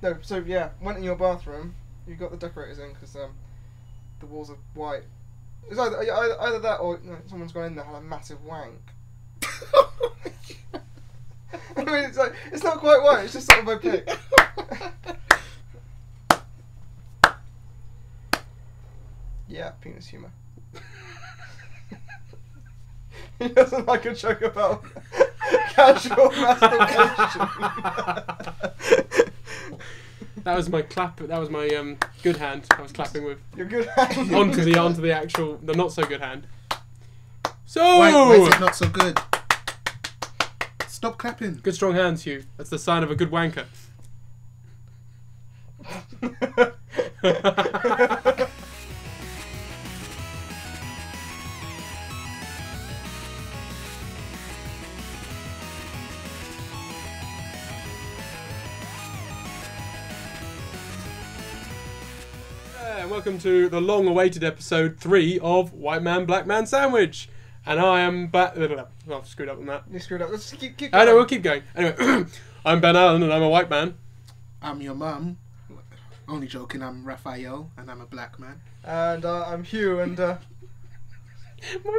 No, so yeah, went in your bathroom. You got the decorators in because the walls are white. It's either that or someone's gone in there and had a massive wank. I mean, it's like it's not quite white. It's just sort of opaque. Yeah, penis humour. He doesn't like a joke about casual masturbation. That was my clap. That was my good hand. I was clapping with. Your good hand. onto the actual, the not so good hand. So. Why is it not so good? Stop clapping. Good strong hands, Hugh. That's the sign of a good wanker. And welcome to the long-awaited episode 3 of White Man, Black Man Sandwich. And I am Oh, I've screwed up on that. You screwed up. Let's keep going. I know, we'll keep going. Anyway, I'm Ben Allen and I'm a white man. I'm your mum. Only joking, I'm Raphael and I'm a black man. And I'm Hugh and... My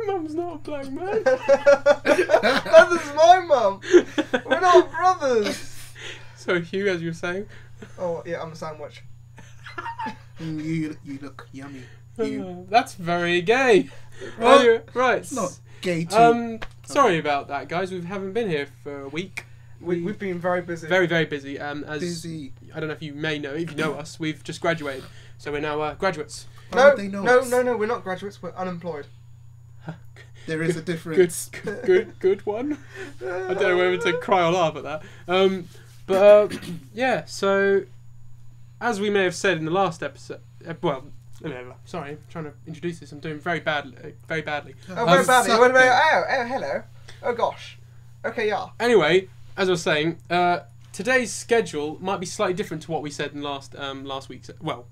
mum's not a black man. That is my mum. We're not brothers. So Hugh, as you were saying. Oh, yeah, I'm a sandwich. You look yummy. You. That's very gay. Well, Anyway, right. It's not gay too. Sorry about that, guys. We haven't been here for a week. We've been very busy. Very, very busy. As Busy. I don't know if you may know. If you know us, we've just graduated, so we're now graduates. Why No, would they know us? no, we're not graduates. We're unemployed. There is a difference. Good one. I don't know whether to cry or laugh at that. Yeah. So, as we may have said in the last episode, sorry, I'm trying to introduce this. I'm doing very badly. Oh, very badly. suck Oh, hello. Oh, gosh. Okay, yeah. Anyway, as I was saying, today's schedule might be slightly different to what we said in last week's. Well,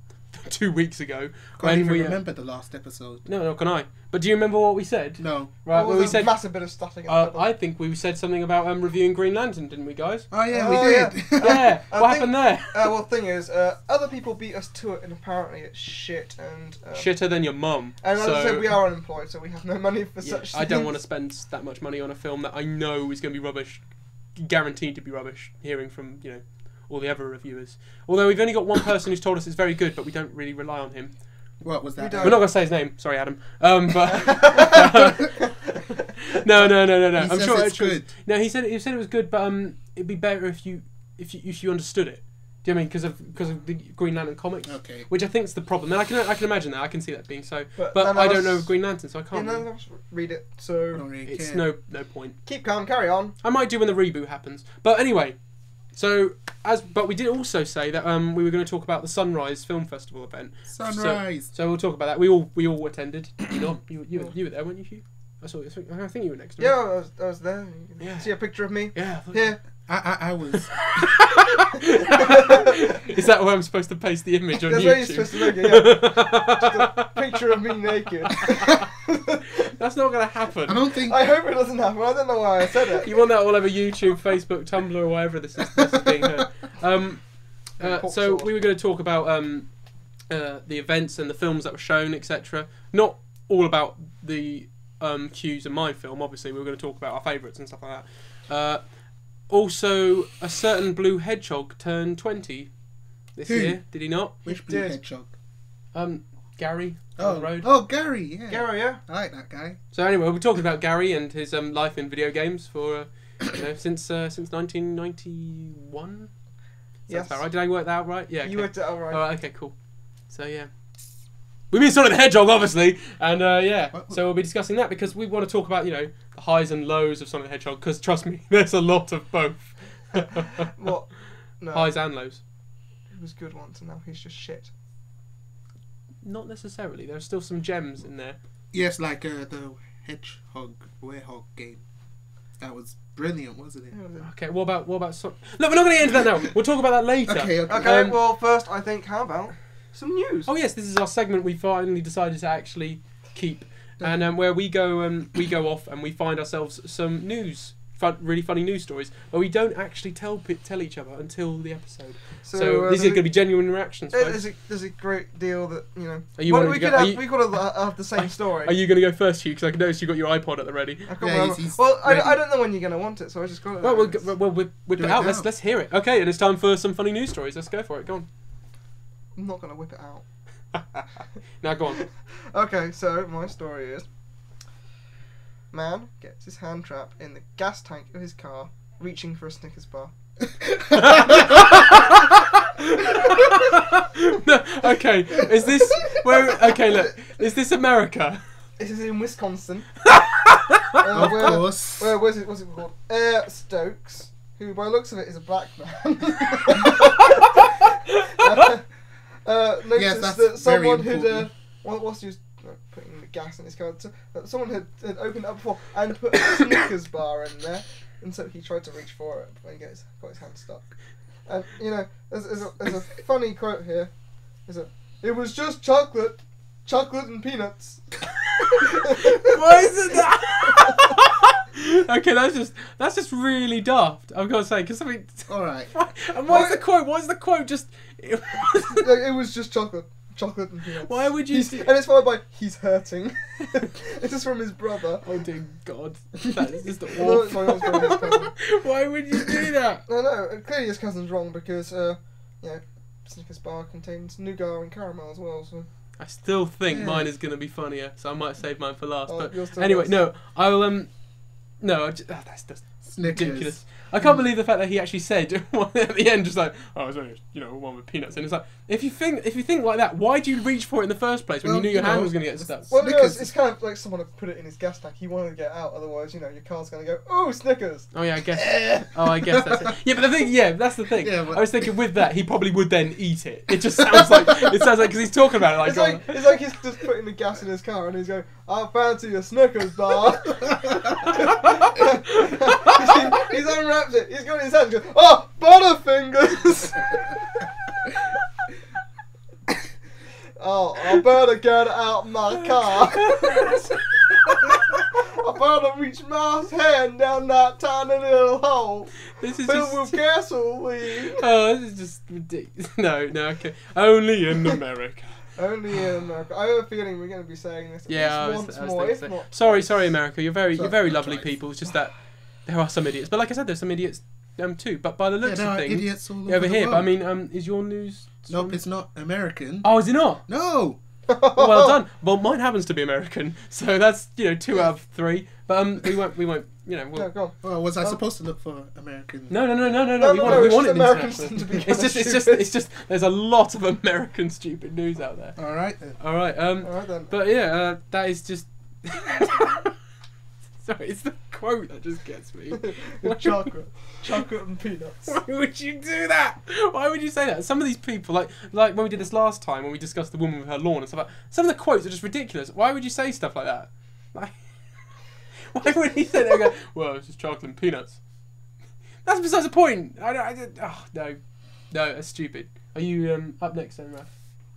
2 weeks ago. Can't even remember the last episode. No, can I? But do you remember what we said? No. Right. Well, Well, we there's a said. massive bit of stuffing. In the middle. I think we said something about reviewing Green Lantern, didn't we, guys? Oh yeah, Oh, we did. Yeah. I What think- happened there? Well, the thing is, other people beat us to it, and apparently it's shit. And Shitter than your mum. And as so, I said, we are unemployed, so we have no money for yeah, such. I don't things. want to spend that much money on a film that I know is going to be rubbish, guaranteed to be rubbish. Hearing from all the other reviewers. Although we've only got one person who's told us it's very good, but we don't really rely on him. What was that? We don't. We're not going to say his name. Sorry, Adam. But no. He I'm says sure it's good. No, he said it was good, but it'd be better if you understood it. Do you know what I mean? Because of the Green Lantern comics, Okay. which I think is the problem. And I can imagine that. I can see that being so. But But none I of don't know us- Green Lantern, so I Yeah, can't. none really- of us read it, I so don't really It's care. no point. keep calm, carry on. I might do when the reboot happens. But anyway, but we did also say that we were going to talk about the Sunrise Film Festival event. Sunrise. So we'll talk about that. We all attended. Did you not? You were there, weren't you, Hugh? I saw. I think you were next to me. Yeah, I was there. You can Yeah. see a picture of me. Yeah. Here. I was. Is that where I'm supposed to paste the image on That's YouTube? where you're supposed to look. Yeah. Just a picture of me naked. That's not going to happen. I don't think. I hope it doesn't happen. I don't know why I said it. You want that all over YouTube, Facebook, Tumblr, or wherever this is being heard. So we were going to talk about the events and the films that were shown, etc. Not all about the cues in my film. Obviously, we were going to talk about our favourites and stuff like that. Also, a certain blue hedgehog turned 20 this Who? year. Did he not? Which blue did. hedgehog? Gary on the road. Oh, Gary. Yeah. Gary, yeah. I like that guy. So anyway, we're talking about Gary and his life in video games for since 1991. Yes. Right. Did I work that out right? Yeah. Okay. You worked it out right. All right. Okay. Cool. So yeah, we mean Sonic the Hedgehog, obviously, and yeah. What? So we'll be discussing that because we want to talk about the highs and lows of Sonic the Hedgehog. Because trust me, there's a lot of both. What? No. Highs and lows. He was good once, and now he's just shit. Not necessarily. There are still some gems in there. Yes, like the hedgehog werehog game. That was brilliant, wasn't it? Okay. What about Sonic? No, we're not going to get into that now. We'll talk about that later. Okay. Okay, well, first, I think, how about some news? Oh yes, this is our segment we finally decided to actually keep, and where we go off and we find ourselves some news really funny news stories where we don't actually tell each other until the episode. So, So these are going to be genuine reactions. There's a great deal that Are you well, wanting we to go? we could have the same story. Are you going to go first, Hugh? Because I can notice you got your iPod at the ready. I can't Yeah, remember. he's Well, ready. I don't know when you're going to want it, so I just got it. Well, we'll whip Do it it out. now. Let's hear it. Okay, and it's time for some funny news stories. Let's go for it. Go on. I'm not going to whip it out. Now go on. Okay, so my story is: man gets his hand trapped in the gas tank of his car, reaching for a Snickers bar. No, okay, is this where? Okay, look, is this America? This is in Wisconsin. Of course. What's it called? Stokes, who by the looks of it is a black man. Noticed that's that someone very important. whilst he was putting the gas in his car, someone had opened it up before and put a Snickers bar in there, and so he tried to reach for it, but he got his hand stuck. And there's a funny quote here. It was just chocolate and peanuts. Why is it that? Okay, that's just really daft. I've got to say, because I mean, All right. and why is the quote? Why is the quote just? It was just chocolate and peanuts. Why would you? And it's followed by he's hurting. This is from his brother. Oh dear God, that is just No, awful. my mom's brother, his cousin. Why would you do that? No, clearly his cousin's wrong because Snickers bar contains nougat and caramel as well. So I still think Yeah. mine is going to be funnier, so I might save mine for last. Oh, But yours still anyway, does. no, I will. No, that's just Snickers. ridiculous. I can't believe the fact that he actually said at the end, just like, "Oh, it's only one with peanuts." And it's like, if you think like that, why do you reach for it in the first place when Well, you knew your you hand know, was going to get stuck? well, Snickers. it's kind of like someone had put it in his gas tank. He wanted to get out, otherwise, your car's gonna go. Oh, Snickers! Oh yeah, I guess. I guess that's it. Yeah, but that's the thing. Yeah, but- I was thinking with that, he probably would then eat it. It just sounds like because he's talking about it like. It's like he's just putting the gas in his car and he's going, I fancy a Snickers bar. He's unwrapped it. He's got it in his hand. He's going, oh, Butterfingers. Oh, I better get out my car. I better reach my hand down that tiny little hole This is filled just. with gasoline. Oh, this is just ridiculous. No, okay. Only in America. Only in America. I have a feeling we're going to be saying this at Yeah, least once more, if thinking so. not Sorry, twice. America. You're very lovely twice. people. It's just that there are some idiots. But like I said, there's some idiots too. But by the looks there of are things, idiots all over over the here. But I world. mean, is your news? Nope, it's not American. Oh, is it not? No. Oh, well done. Well, mine happens to be American, so that's 2 out of 3. But we won't. We'll, Yeah, go on. Well, was I supposed to look for American? No. No, We it's want just it Americans international. to be It's just. It's just. There's a lot of American stupid news out there. All right then. All right. Alright then. But yeah, that is just. Sorry, it's the quote that just gets me. Chocolate and peanuts. Why would you do that? Why would you say that? Some of these people, like when we did this last time, when we discussed the woman with her lawn and stuff like that, some of the quotes are just ridiculous. Why would you say stuff like that? Like, why would he say that and go, well, it's just chocolate and peanuts? That's besides the point. No, that's stupid. Are you up next then, Raph?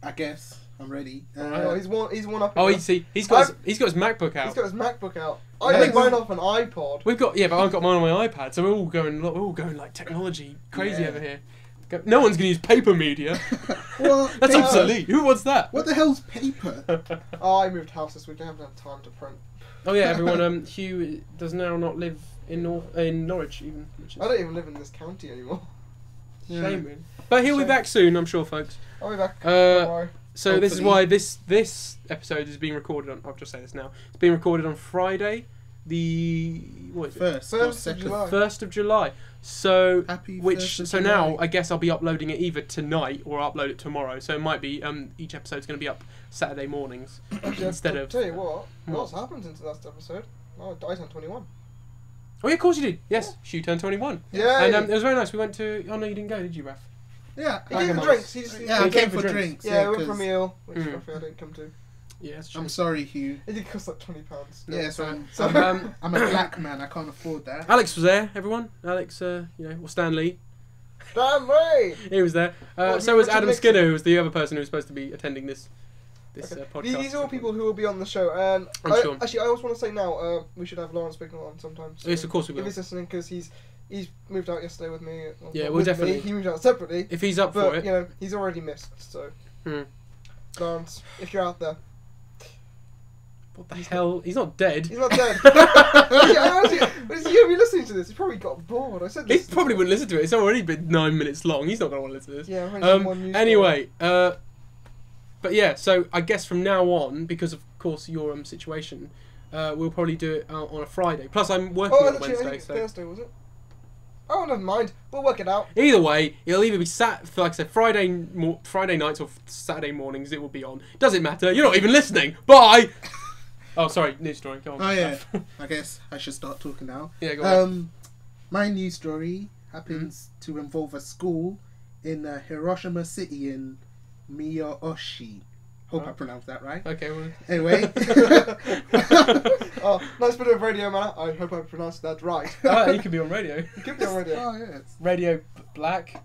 I guess I'm ready. Oh, he's one up. Oh, he's got his MacBook out. He's got his MacBook out. Yeah, I think mine off an iPod. We've got but I've got mine on my iPad, so we're all going like technology crazy Yeah. over here. No one's gonna use paper media. Well, That's paper. obsolete. Who wants that? What the hell's paper? Oh, I moved house this week. I haven't had time to print. Oh yeah, everyone. Hugh does now not live in Norwich even, which is I don't even live in this county anymore. a shame, really. But he'll be back soon, I'm sure, folks. I'll be back. Don't worry. So this is Hopefully. why this episode is being recorded on. I'll just say this now. It's being recorded on Friday, the what is it? First or First of second? July. 1st of July. So Happy which 1st of so now July. I guess I'll be uploading it either tonight or upload it tomorrow. So it might be each episode's going to be up Saturday mornings instead I'll of. tell you what's happened since the last episode? Oh, I turned 21. Oh yeah, of course you did. Yes, Hugh turned 21. Yeah. And it was very nice. We went to. Oh no, you didn't go, did you, Raph? Yeah, he came for drinks. He just, yeah, I He came came for for drinks. yeah, we went 'cause for a meal, which Mm. I didn't come to. Yeah, that's true. I'm sorry, Hugh. It did cost like £20. Yeah, so I'm a black man. I can't afford that. Alex was there. Everyone, Alex, or Stan Lee, Damn right. he was there. Oh, So was Richard Adam Nixon. Skinner, who was the other person who was supposed to be attending this this Okay. podcast. These are all people who will be on the show, and sure. actually, I also want to say now, we should have Lawrence Bignell on sometime. So Yes, of course we if will. he's listening, because he's moved out yesterday with me. Well, Yeah, not we'll with definitely. Me, he moved out separately, If he's up but for it. you know he's already missed. So, Lawrence, if you're out there, What the hell? He's not dead. he's not dead. Yeah, honestly, is he gonna be listening to this? He probably got bored. I said He this. probably wouldn't listen to it. It's already been 9 minutes long. He's not going to want to listen to this. Yeah. I've only one news Anyway, but yeah, so I guess from now on, because of course your situation, we'll probably do it on a Friday. Plus, I'm working story. on I think Wednesday, it's so Thursday, was it? Oh, never mind. We'll work it out. either way, it'll either be like I said, Friday nights or Saturday mornings. It will be on. Doesn't matter. You're not even listening. Bye. Oh, sorry. News story. Go on. Oh yeah, I guess I should start talking now. Yeah, go on. My news story happens to involve a school in Hiroshima City in Miyoshi. Hope I pronounced that right. Okay. Well, Anyway. Oh, nice bit of radio, man. I hope I pronounced that right. he could be on radio. You could be on radio. Oh yes. Radio Black,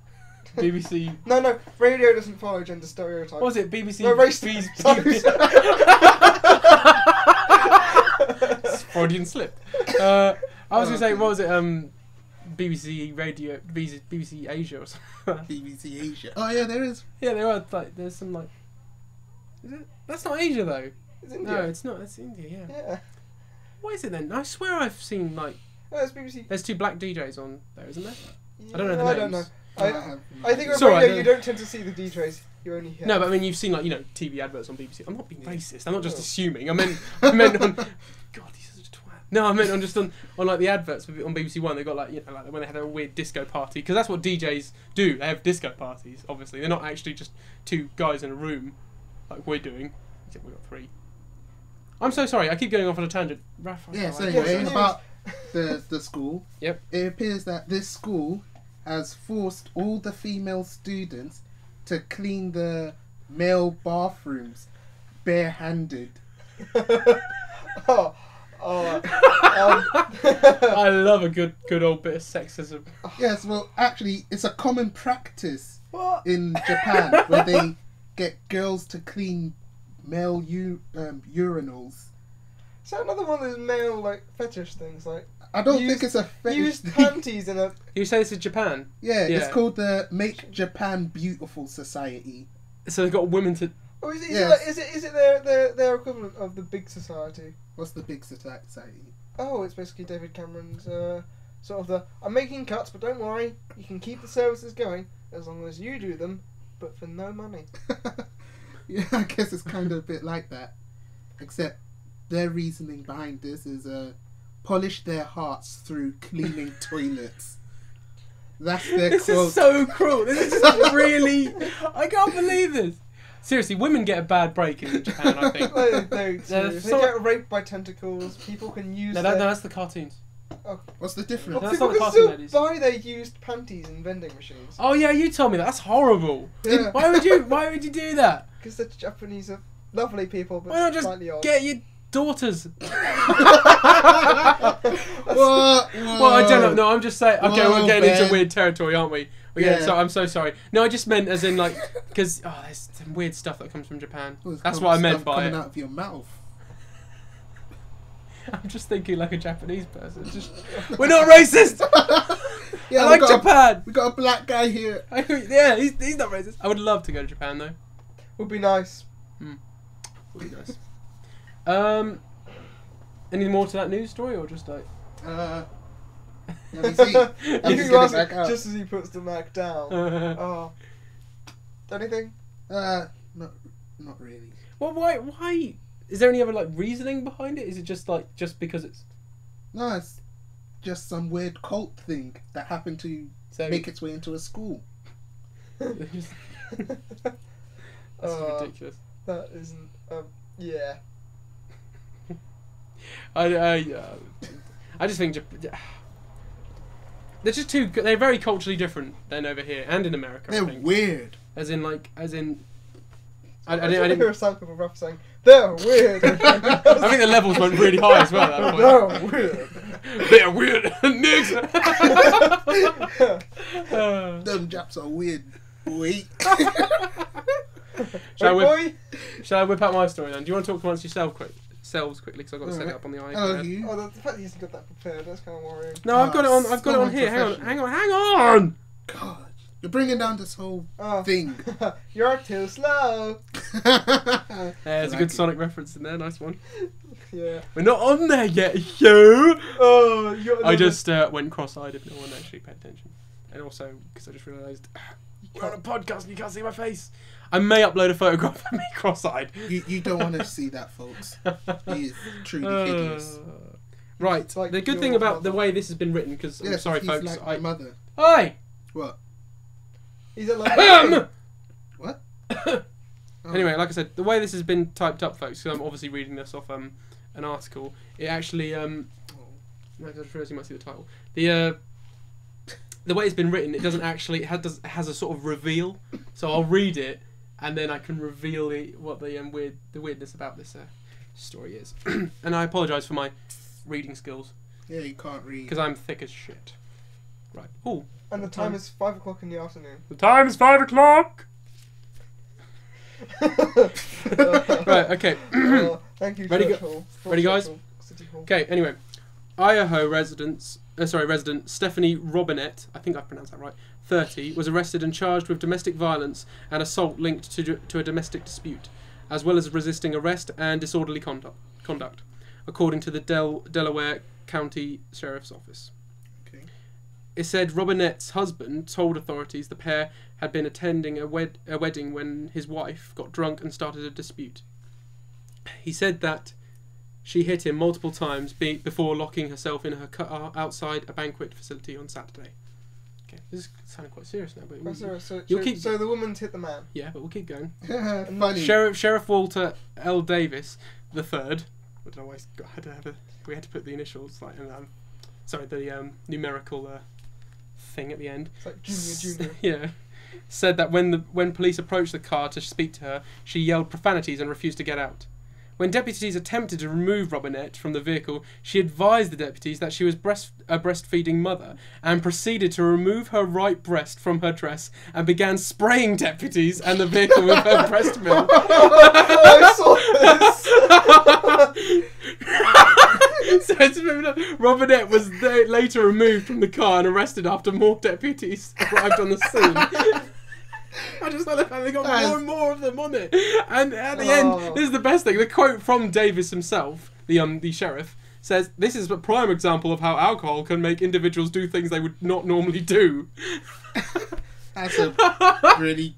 BBC. No, radio doesn't follow gender stereotypes. What was it? BBC. No, race Freudian slip. I was gonna say, what was it? BBC Radio, BBC Asia or something. BBC Asia. Oh yeah, there is. Yeah, there are like there's some like. Is it? That's not Asia though. It's India. No, it's not. That's India. Yeah. Yeah. What is it then? I swear I've seen like. No, it's BBC. There's 2 black DJs on there, isn't there? Yeah, I don't know the I don't know. names. I think with Sorry, radio I you don't- don't tend to see the DJs. You only hear. No, but I mean you've seen like TV adverts on BBC. I'm not being racist. I'm not just No. assuming. I meant on. God, he's such a twat. No, I meant on just on like the adverts on BBC One. They got like like when they had a weird disco party because that's what DJs do. They have disco parties. Obviously, they're not actually just 2 guys in a room like we're doing. Except we've got 3. I'm so sorry. I keep going off on a tangent. Raphael, Yeah, so Yeah, anyway, so about the school. Yep. It appears that this school has forced all the female students to clean the male bathrooms barehanded. Oh. I love a good old bit of sexism. Yes, well, actually, it's a common practice What? in Japan where they get girls to clean male urinals. Is that another one of those male like fetish things? Like I don't Used- think it's a fetish used thing. panties in a. You say this is Japan, Yeah, Yeah. it's called the Make Japan Beautiful Society. so they've got women to. Or is it? Yes. Is it their equivalent of the big society? What's the big society? Oh, it's basically David Cameron's sort of the. I'm making cuts, but don't worry, you can keep the services going as long as you do them, but for no money. Yeah, I guess it's kind of a bit like that. Except their reasoning behind this is polish their hearts through cleaning toilets. That's their This quote. is so cruel. This is just really. I can't believe this. Seriously, women get a bad break in Japan. I think. They There's they so- get raped by tentacles. People can use. No, their, that's the cartoons. What's the Well, difference? That's people not the can cartoon still ladies. buy their used panties in vending machines. Oh yeah, you told me that. That's horrible. Yeah, Why would you do that? because the Japanese are lovely people, but Why not just slightly odd. get your daughters? What? Well, I don't know. No, I'm just saying. Okay, Whoa, we're getting Ben. into weird territory, aren't we? Yeah. So I'm so sorry. No, I just meant as in like because there's some weird stuff that comes from Japan. Well, there's That's some what I meant stuff by coming it. out of your mouth. I'm just thinking like a Japanese person. Just we're not racist. Yeah, I like Japan. We got a black guy here. Yeah, he's not racist. I would love to go to Japan though. Would be nice. Would be nice. Any more to that news story or just like? Let me see. I'm You just can getting ask back out. just as he puts the Mac down. Oh. Anything? Not really. Well, why? Is there any other like reasoning behind it? Is it just because it's No, it's just some weird cult thing that happened to so? make its way into a school. That's ridiculous. That isn't. Yeah. I just think they're just too. They're very culturally different than over here and in America. They're I think. weird. As in. I I didn't hear think a sample of Raph saying, they're weird. the levels went really high as well at that point. They're weird. They're weird, niggas. Them Japs are weird. Wait. Shall we? Boy? Shall I whip out my story then? Do you want to talk amongst yourselves quickly? Because I've got to set it up on the iPad. Hello, you. Oh, the fact that he hasn't got that prepared, that's kind of worrying. No, I've got it on. I've got it on here. Hang on. God, you're bringing down this whole thing. You're too slow. There's a good Sonic reference in there. Nice one. Yeah. We're not on there yet, yo. Oh, I just went cross-eyed if no one actually paid attention, and also because I just realised we're on a podcast and you can't see my face. I may upload a photograph of me cross-eyed. You don't want to see that, folks. He is truly hideous. Right. Like the good thing about the way this has been written, because I'm sorry, he's folks. like my mother. Hi. What? He's a like. What? Anyway, like I said, the way this has been typed up, folks, because I'm obviously reading this off an article. It actually I just realised you might see the title. The way it's been written, it doesn't actually it has a sort of reveal. So I'll read it, and then I can reveal what the weirdness about this story is. And I apologise for my reading skills. Yeah, you can't read. Because I'm thick as shit. Right. Ooh. And the time is 5 o'clock in the afternoon. The time is 5 o'clock. Right. Okay. Thank you. Ready, Ready, guys? Okay. Anyway, Idaho resident Stephanie Robinette, I think I pronounced that right, 30, was arrested and charged with domestic violence and assault linked to a domestic dispute, as well as resisting arrest and disorderly conduct, according to the Delaware County Sheriff's Office. Okay. It said Robinette's husband told authorities the pair had been attending a wedding when his wife got drunk and started a dispute. He said that she hit him multiple times before locking herself in her car outside a banquet facility on Saturday. Okay, this is sounding quite serious now, but so the woman's hit the man. Yeah, but we'll keep going. Funny. Sheriff Walter L. Davis the third. I don't know why we had to put the initials like the numerical thing at the end. It's like junior. Yeah. Said that when police approached the car to speak to her, she yelled profanities and refused to get out. When deputies attempted to remove Robinette from the vehicle, she advised the deputies that she was a breastfeeding mother and proceeded to remove her right breast from her dress and began spraying deputies and the vehicle with her breast milk. I saw this. So Robinette was later removed from the car and arrested after more deputies arrived on the scene. I just love how they got more and more of them on it. And at the end, this is the best thing. The quote from Davis himself, the sheriff, says, "This is a prime example of how alcohol can make individuals do things they would not normally do." That's a really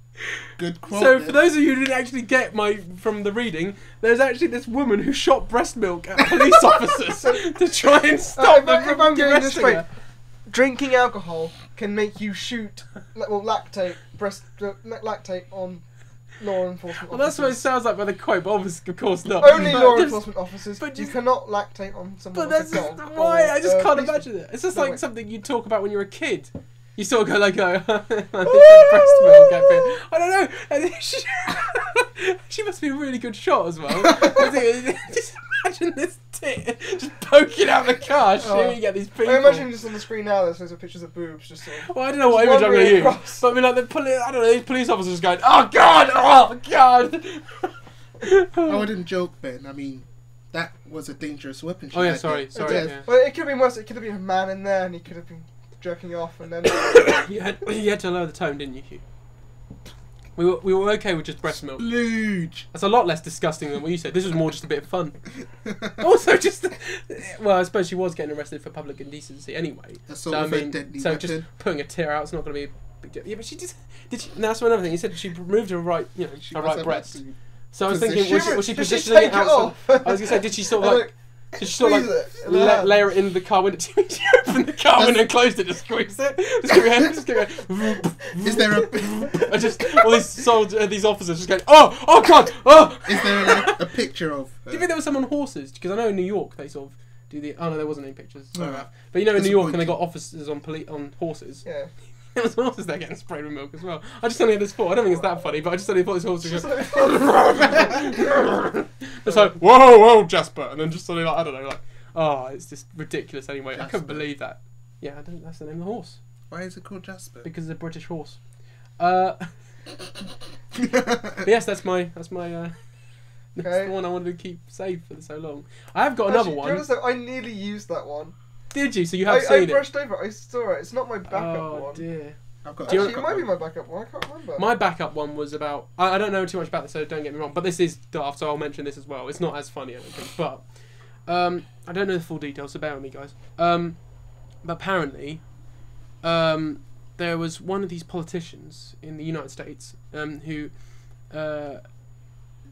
good quote. So for those of you who didn't actually get from the reading, there's actually this woman who shot breast milk at police officers to try and stop them from getting this straight, her. Drinking alcohol can make you shoot lactate on law enforcement Well, that's what it sounds like by the quote, but obviously, of course not. Only law enforcement officers. But you cannot lactate on someone. But that's dog why I just can't police. imagine it. It's just like something you talk about when you're a kid. You sort of go like, breast milk. I don't know. And she must be a really good shot as well. Just imagine this tit just poking out the car, shooting at these people. I imagine just on the screen now there's pictures of boobs just sort of. Well, I don't know what image I'm going to use. But I mean, like I don't know, these police officers going, "Oh God, oh God." I wouldn't joke, Ben. I mean, that was a dangerous weapon. Oh yeah, sorry. Yeah. Well, it could have been worse. It could have been a man in there, and he could have been jerking off, and then you had to lower the tone, didn't you, Hugh? We were okay with just breast milk. Luge. That's a lot less disgusting than what you said. This was more just a bit of fun. Also, well, I suppose she was getting arrested for public indecency anyway. Deadly just putting a tear out is not going to be a big deal. Yeah, but she did. That's another thing. You said she removed her right, her right breast. So I was thinking, was she positioning it outside? I was going to say, did she sort of like? Did she sort of like layer it in the car window? Did she open the car window and closed it to squeeze it? Just go Is there all these officers just going, oh God, oh! Is there like a picture of? Do you think there was some on horses? Because I know in New York they sort of do the. Oh no, there wasn't any pictures. No. But in New York, and they got officers on horses. Yeah. There was horses there getting sprayed with milk as well. I just only had this thought. I don't think it's that funny, but I just only thought this horse was just it's like, whoa, Jasper, and then just suddenly like, I don't know, like, oh, it's just ridiculous anyway. Jasper. I couldn't believe that. Yeah, that's the name of the horse. Why is it called Jasper? Because it's a British horse. But yes, that's my That's the one I wanted to keep safe for so long. I have got another one. To be honest, though, I nearly used that one. Did you? So you have seen it? I brushed over it. I saw it. It's not my backup one. Oh dear. Actually, it might be my backup one. I can't remember. My backup one was about... I don't know too much about this, so don't get me wrong. But this is daft, so I'll mention this as well. It's not as funny, I don't think. But I don't know the full details, so bear with me, guys. But apparently, there was one of these politicians in the United States who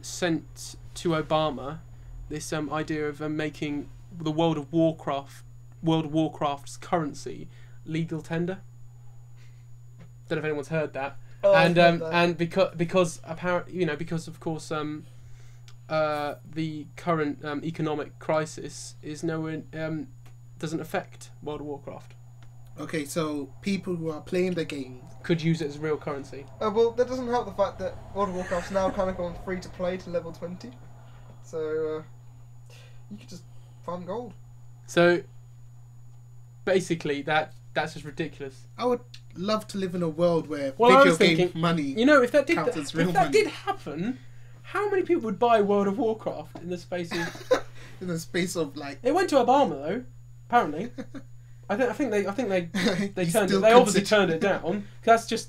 sent to Obama this idea of making the World of Warcraft's currency legal tender. Don't know if anyone's heard that. And because apparently, because of course the current economic crisis is nowhere doesn't affect World of Warcraft. Okay, so people who are playing the game could use it as real currency. Well, that doesn't help the fact that World of Warcraft's now kind of gone free to play to level 20. So you could just farm gold. So basically, that's just ridiculous. I would love to live in a world where video game money if that did counts as real money. If that did happen, how many people would buy World of Warcraft in the space of... in the space of like... It went to Obama though, apparently. I think they turned it. They obviously turned it down. That's just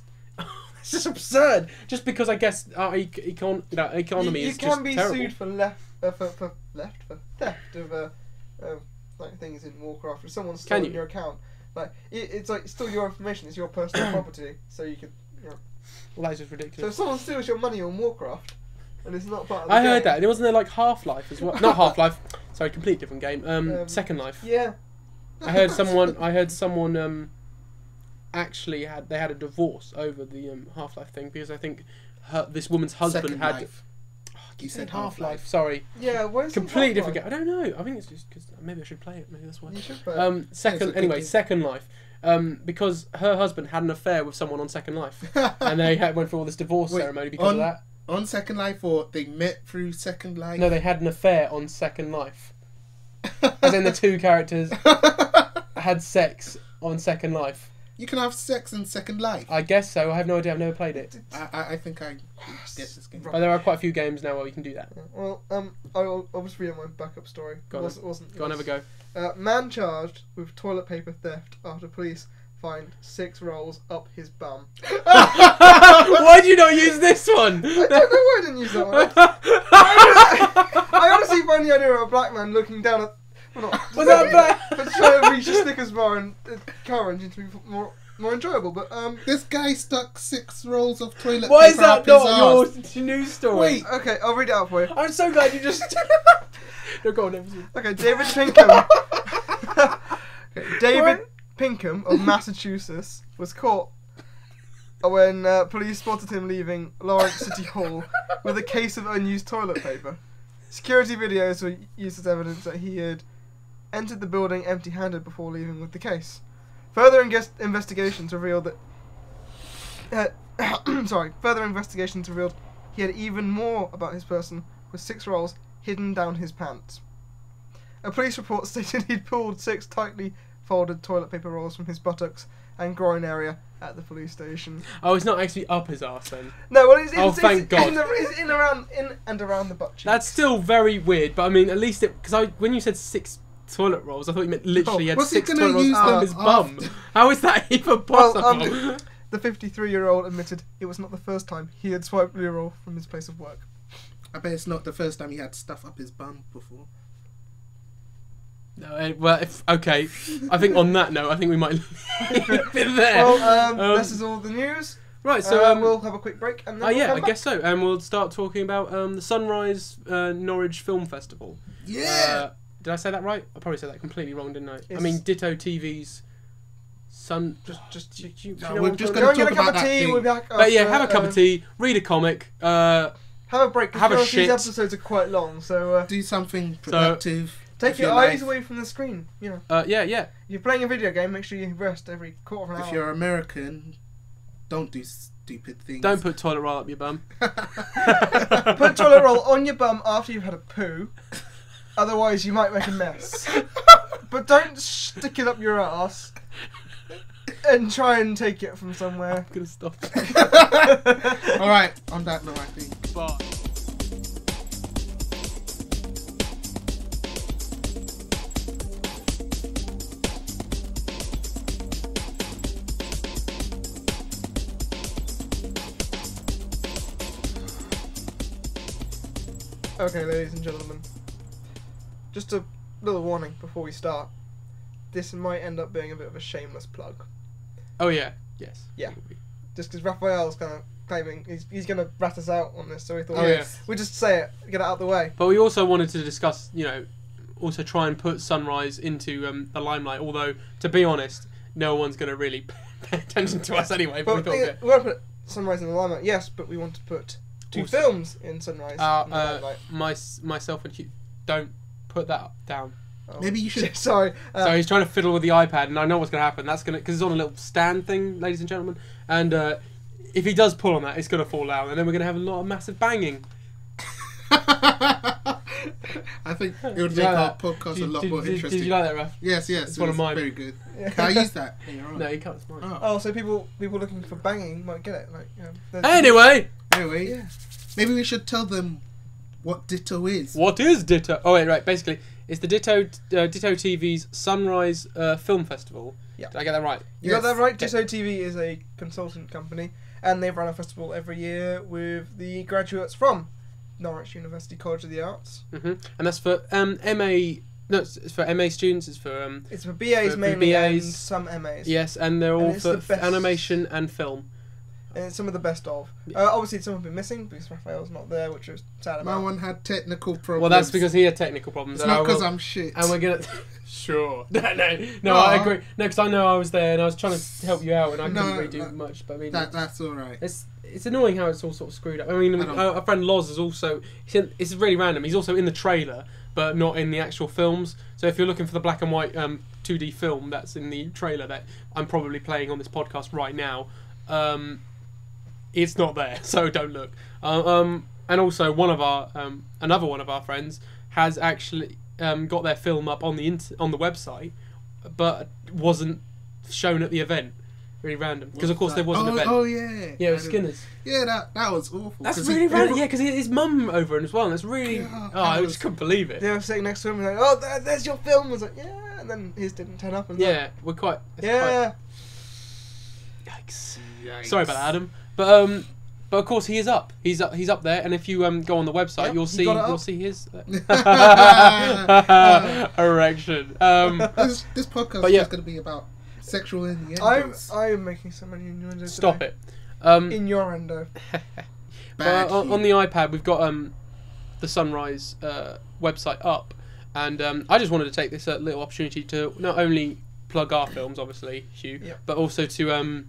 absurd. Just because I guess our economy is just terrible. You can be sued for theft of like things in Warcraft. If someone's stolen your account, like it's like still your information. It's your personal property, so you could. Well, that's just ridiculous. So if someone steals your money on Warcraft, and it's not part of the game, game, heard that. And wasn't there like Half-Life as well? Not Half-Life. Sorry, completely different game. Second Life. Yeah. I heard someone actually had a divorce over the Half-Life thing because I think this woman's husband Second had. Life. You said Half-Life. Sorry. Yeah, where's completely different game. I don't know. I think it's just because maybe I should play it. Maybe that's why. You should play it. Second Life. Because her husband had an affair with someone on Second Life, and they went through all this divorce ceremony because of that. On Second Life, or they met through Second Life? No, they had an affair on Second Life. As in the two characters had sex on Second Life. You can have sex in Second Life. I guess so. I have no idea. I've never played it. I think I get this game. But there are quite a few games now where you can do that. Well, I'll just read out my backup story. Go on, have a go. Man charged with toilet paper theft after police find 6 rolls up his bum. Why do you not use this one? I don't know why I didn't use that one. I honestly find the idea of a black man looking down at... Well, not, was that bad? But trying to reach a Snickers bar and car engine to be more enjoyable. But this guy stuck 6 rolls of toilet paper. Why is that not your news story? Wait. Okay, I'll read it out for you. I'm so glad you just... No, go on, okay, David Pinkham. David Pinkham of Massachusetts was caught when police spotted him leaving Lawrence City Hall with a case of unused toilet paper. Security videos were used as evidence that he had entered the building empty-handed before leaving with the case. Further investigations revealed that... Further investigations revealed he had even more about his person, with 6 rolls hidden down his pants. A police report stated he'd pulled 6 tightly folded toilet paper rolls from his buttocks and groin area at the police station. Oh, it's not actually up his arse then. No, well, it's thank God. It's in and around the butt cheeks. That's still very weird, but I mean, at least because when you said 6 toilet rolls, I thought you meant literally he had 6 toilet rolls up his bum. How is that even possible? Well, the 53-year-old admitted it was not the first time he had swiped a roll from his place of work. I bet it's not the first time he had stuff up his bum before. No, well, okay. I think on that note, I think we might leave it there. Well, this is all the news. Right, so we'll have a quick break. And then I guess so. And we'll start talking about the Sunrise Norwich Film Festival. Yeah! Did I say that right? I probably said that completely wrong, didn't I? It's... I mean, Ditto TV's we're just going to talk about that thing. We'll be back but yeah, have a cup of tea, read a comic, have a break. Have a shit. These episodes are quite long, so do something productive. Take your eyes away from the screen, you know. Yeah. If you're playing a video game, make sure you rest every quarter of an hour. If you're American, don't do stupid things. Don't put toilet roll up your bum. Put toilet roll on your bum after you've had a poo. Otherwise, you might make a mess. But don't stick it up your ass and try and take it from somewhere. I'm gonna stop. Alright, on that note, I think. Bye. Okay, ladies and gentlemen. Just a little warning before we start. This might end up being a bit of a shameless plug. Oh yeah, yes. Yeah. Just because Raphael's kind of claiming he's going to rat us out on this, so we thought we'd just say it, get it out of the way. But we also wanted to discuss, also try and put Sunrise into the limelight. Although, to be honest, no one's going to really pay attention to us anyway. But we thought, we want to put Sunrise in the limelight, yes, but we want to put two films in Sunrise in the limelight. Myself and Hugh, don't put that down. Oh. Maybe you should. Sorry. So he's trying to fiddle with the iPad, and I know what's going to happen. That's going to because it's on a little stand thing, ladies and gentlemen. And if he does pull on that, it's going to fall out, and then we're going to have a lot of massive banging. I think it would make our podcast a lot more interesting. Did you like that, Raf? Yes. It's one of mine. Very good. Yeah. Can I use that? No, you can't. It's mine. Oh, so people looking for banging might get it. Anyway, yeah. Maybe we should tell them what Ditto is. What is Ditto? Oh wait, right. Basically, it's the Ditto TV's Sunrise Film Festival. Yeah. Did I get that right? You got that right. Ditto TV is a consultant company, and they run a festival every year with the graduates from Norwich University College of the Arts. And that's for MA. No, it's for MA students. It's for it's for BAs mainly and some MAs. Yes, and they're all for animation and film. And it's some of the best of. Obviously, some have been missing because Raphael's not there, which was sad about. My one had technical problems. Well, that's because he had technical problems. It's not because I'm shit. And we're gonna. Sure. No, I agree. No, because I know I was there and I was trying to help you out and I couldn't really do much. But I mean, that's all right. It's annoying how it's all sort of screwed up. I mean, our friend Loz is also. It's really random. He's also in the trailer, but not in the actual films. So if you're looking for the black and white 2D film that's in the trailer that I'm probably playing on this podcast right now, it's not there. So don't look. And also another one of our friends has actually got their film up on the website, but wasn't shown at the event. Really random, because of course there was an event. Oh yeah. Yeah, it was Skinner's. Yeah, that was awful. That's really random. Yeah, because his mum over it as well. And it's really. I just couldn't believe it. They were sitting next to him and like, oh, there's your film. I was like, yeah, and then his didn't turn up. And we're quite. Yeah. Yikes. Sorry about that, Adam. But of course he is up. He's up there, and if you go on the website, you'll see his erection. This podcast is just going to be about sexual innuendos. I'm making so many innuendos. Stop today. it. Innuendo. On the iPad, we've got the Sunrise website up, and I just wanted to take this little opportunity to not only plug our films, obviously, Hugh, but also to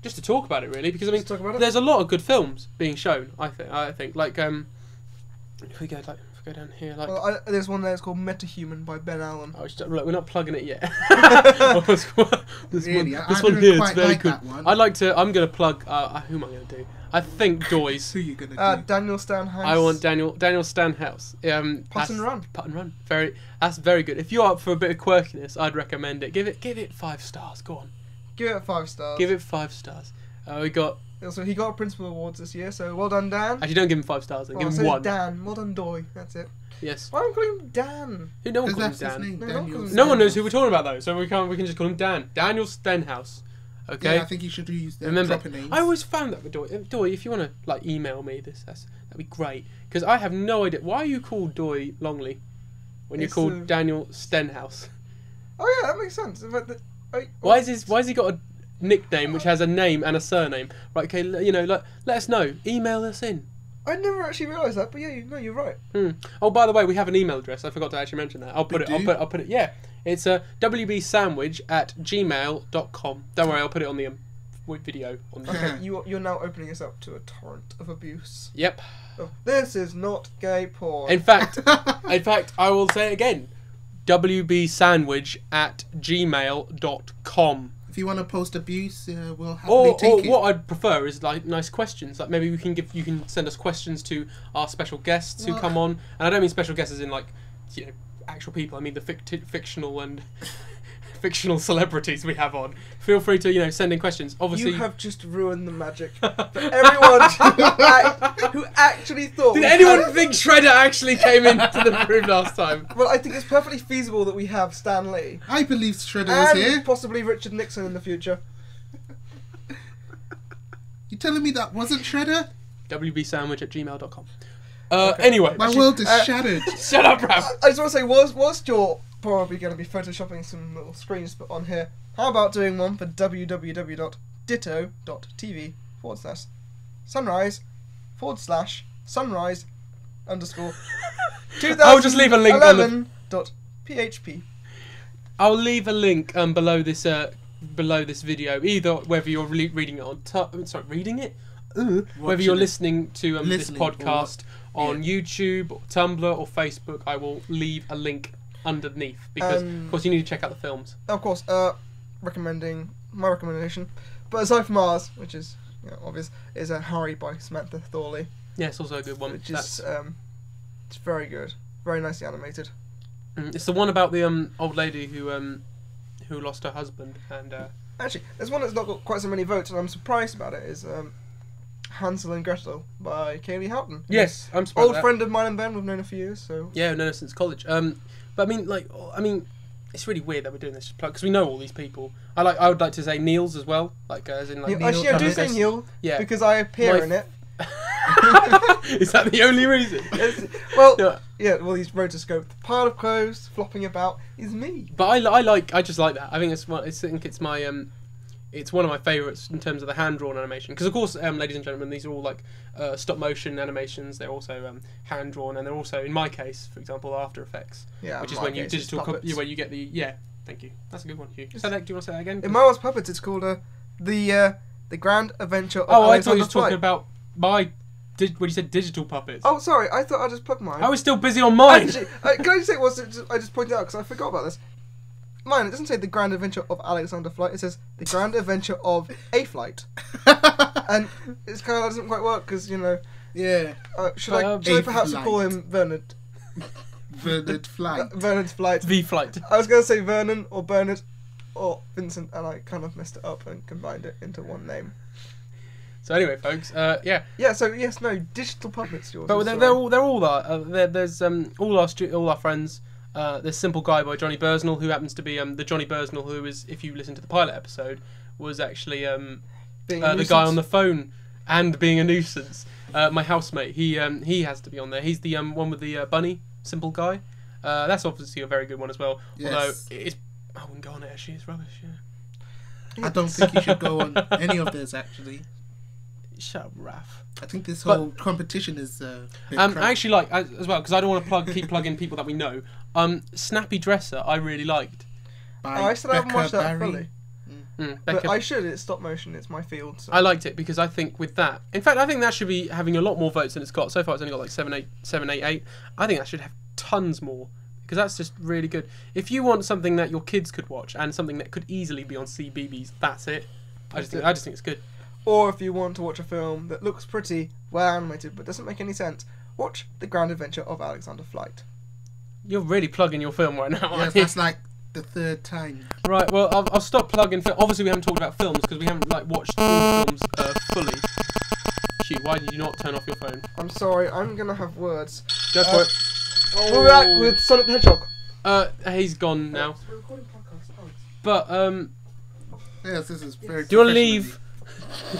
just to talk about it, really, because I mean, there's a lot of good films being shown. I think like if we go down here, like there's one there that's called Metahuman by Ben Allen. Oh, look, we're not plugging it yet. This one here, it's very good. I'd like to. I'm gonna plug. Who am I gonna do? I think Doys. Who are you gonna do? Daniel Stanhouse. I want Daniel Stanhouse. Putt and Run. Putt and Run. That's very good. If you're up for a bit of quirkiness, I'd recommend it. Give it 5 stars. Go on. Give it 5 stars. Give it 5 stars. We got. Also, he got Principal Awards this year, so well done, Dan. Actually, don't give him 5 stars. Give him 1. Dan, well done, Doy. That's it. Yes. Why am I calling him Dan? No one calls him Dan. No one knows who we're talking about though, so we can just call him Dan. Daniel Stenhouse. Okay. Yeah, I think you should use their proper names. I always found that with Doy. Doy, if you want to email me this, that'd be great. Because I have no idea why are you called Doy Longley when you're called Daniel Stenhouse. Oh yeah, that makes sense. Why has he got a nickname which has a name and a surname? Right. Okay. Let us know. Email us in. I never actually realised that, but yeah, you're right. Oh, by the way, we have an email address. I forgot to actually mention that. I'll put it. Yeah, it's wbsandwich@gmail.com. Don't worry, I'll put it on the video. Okay, you're now opening us up to a torrent of abuse. Yep. Oh, this is not gay porn. In fact, I will say it again. wbsandwich@gmail.com. If you want to post abuse, we'll happily take it. Or what I'd prefer is like nice questions. Like maybe you can send us questions to our special guests who come on. And I don't mean special guests as in like actual people. I mean the fictional and fictional celebrities we have on. Feel free to send in questions. Obviously, you have just ruined the magic for everyone who actually thought. Did anyone think Shredder actually came into the room last time? Well, I think it's perfectly feasible that we have Stan Lee. I believe Shredder is here. And possibly Richard Nixon in the future. You telling me that wasn't Shredder? wbsandwich@gmail.com. Anyway, My world is shattered. shut up, Ralph. I just want to say, whilst you're probably going to be photoshopping some little screens to put on here, how about doing one for www.ditto.tv/sunrise_sunrise_2011.php. I'll just leave a link on the. I'll leave a link below this video, either whether you're reading it on reading it, whether you're listening to this podcast on YouTube, or Tumblr, or Facebook. I will leave a link underneath because, of course, you need to check out the films. Of course, my recommendation, but aside from ours, which is obvious, is Harry by Samantha Thorley. Yeah, it's also a good one. Which is it's very good, very nicely animated. It's the one about the old lady who lost her husband, and actually, there's one that's not got quite so many votes, and I'm surprised about it. Is Hansel and Gretel by Kaylee Houghton. Yes, I'm surprised. Old friend of mine and Ben, we've known her for years. So yeah, we've known her since college. But I mean, it's really weird that we're doing this because we know all these people. I would like to say Neil's as well, as in Neil. Actually, I do say Neil, because I appear in it. Is that the only reason? Well, yeah. Well, he's rotoscoped. The pile of clothes flopping about is me. But I just like that. I think it's my it's one of my favourites in terms of the hand drawn animation. Because of course, ladies and gentlemen, these are all stop motion animations. They're also hand drawn, and they're also, in my case, for example, After Effects. Yeah. Which is when you digital where you get the Thank you. That's a good one, Hugh. Do you want to say that again? In my one's puppets, it's called the Grand Adventure of I Alexander thought you were talking Flight. about when you said digital puppets. Oh, sorry. I thought I just plugged mine. I was still busy on mine. Actually, can I just say I just pointed out because I forgot about this. Mine, it doesn't say the Grand Adventure of Alexander Flight. It says the Grand Adventure of a Flight. And it's kind of doesn't quite work because Yeah. Should I perhaps call him Bernard? Bernard Flight. Bernard's Flight. V Flight. I was going to say Vernon or Bernard or Vincent, and I kind of messed it up and combined it into one name. So anyway, folks, yeah. Yeah. So yes, no digital puppets. Yours. But they're all there. There's all our friends. There's Simple Guy by Johnny Bursnell, who happens to be the Johnny Bursnell who is, if you listen to the pilot episode, was actually the guy on the phone and being a nuisance. My housemate, he has to be on there. He's the one with the bunny, Simple Guy. That's obviously a very good one as well. Yes. Although I wouldn't go on it actually. It's rubbish. Yeah. I don't think you should go on any of those actually. Shut up, Raph. I think this whole competition is a bit I crap. actually like as well because I don't want to keep plugging people that we know. Snappy Dresser, I really liked. I still haven't watched that fully. But Becca, I should. It's stop motion. It's my field. So. I liked it because I think with that, in fact, I think that should be having a lot more votes than it's got. So far, it's only got like 7, 8. I think that should have tons more because that's just really good. If you want something that your kids could watch and something that could easily be on CBeebies, that's it. I just think it's good. Or if you want to watch a film that looks pretty, well animated, but doesn't make any sense, watch The Grand Adventure of Alexander Flight. You're really plugging your film right now. Yes, that's like the third time. Right, well, I'll stop plugging. Obviously, we haven't talked about films because we haven't watched all the films fully. Hugh, why did you not turn off your phone? I'm sorry, I'm going to have words. Go for it. We're back with Sonic the Hedgehog. He's gone now. We're recording podcasts. But, Yes, this is very. do you want to leave? Do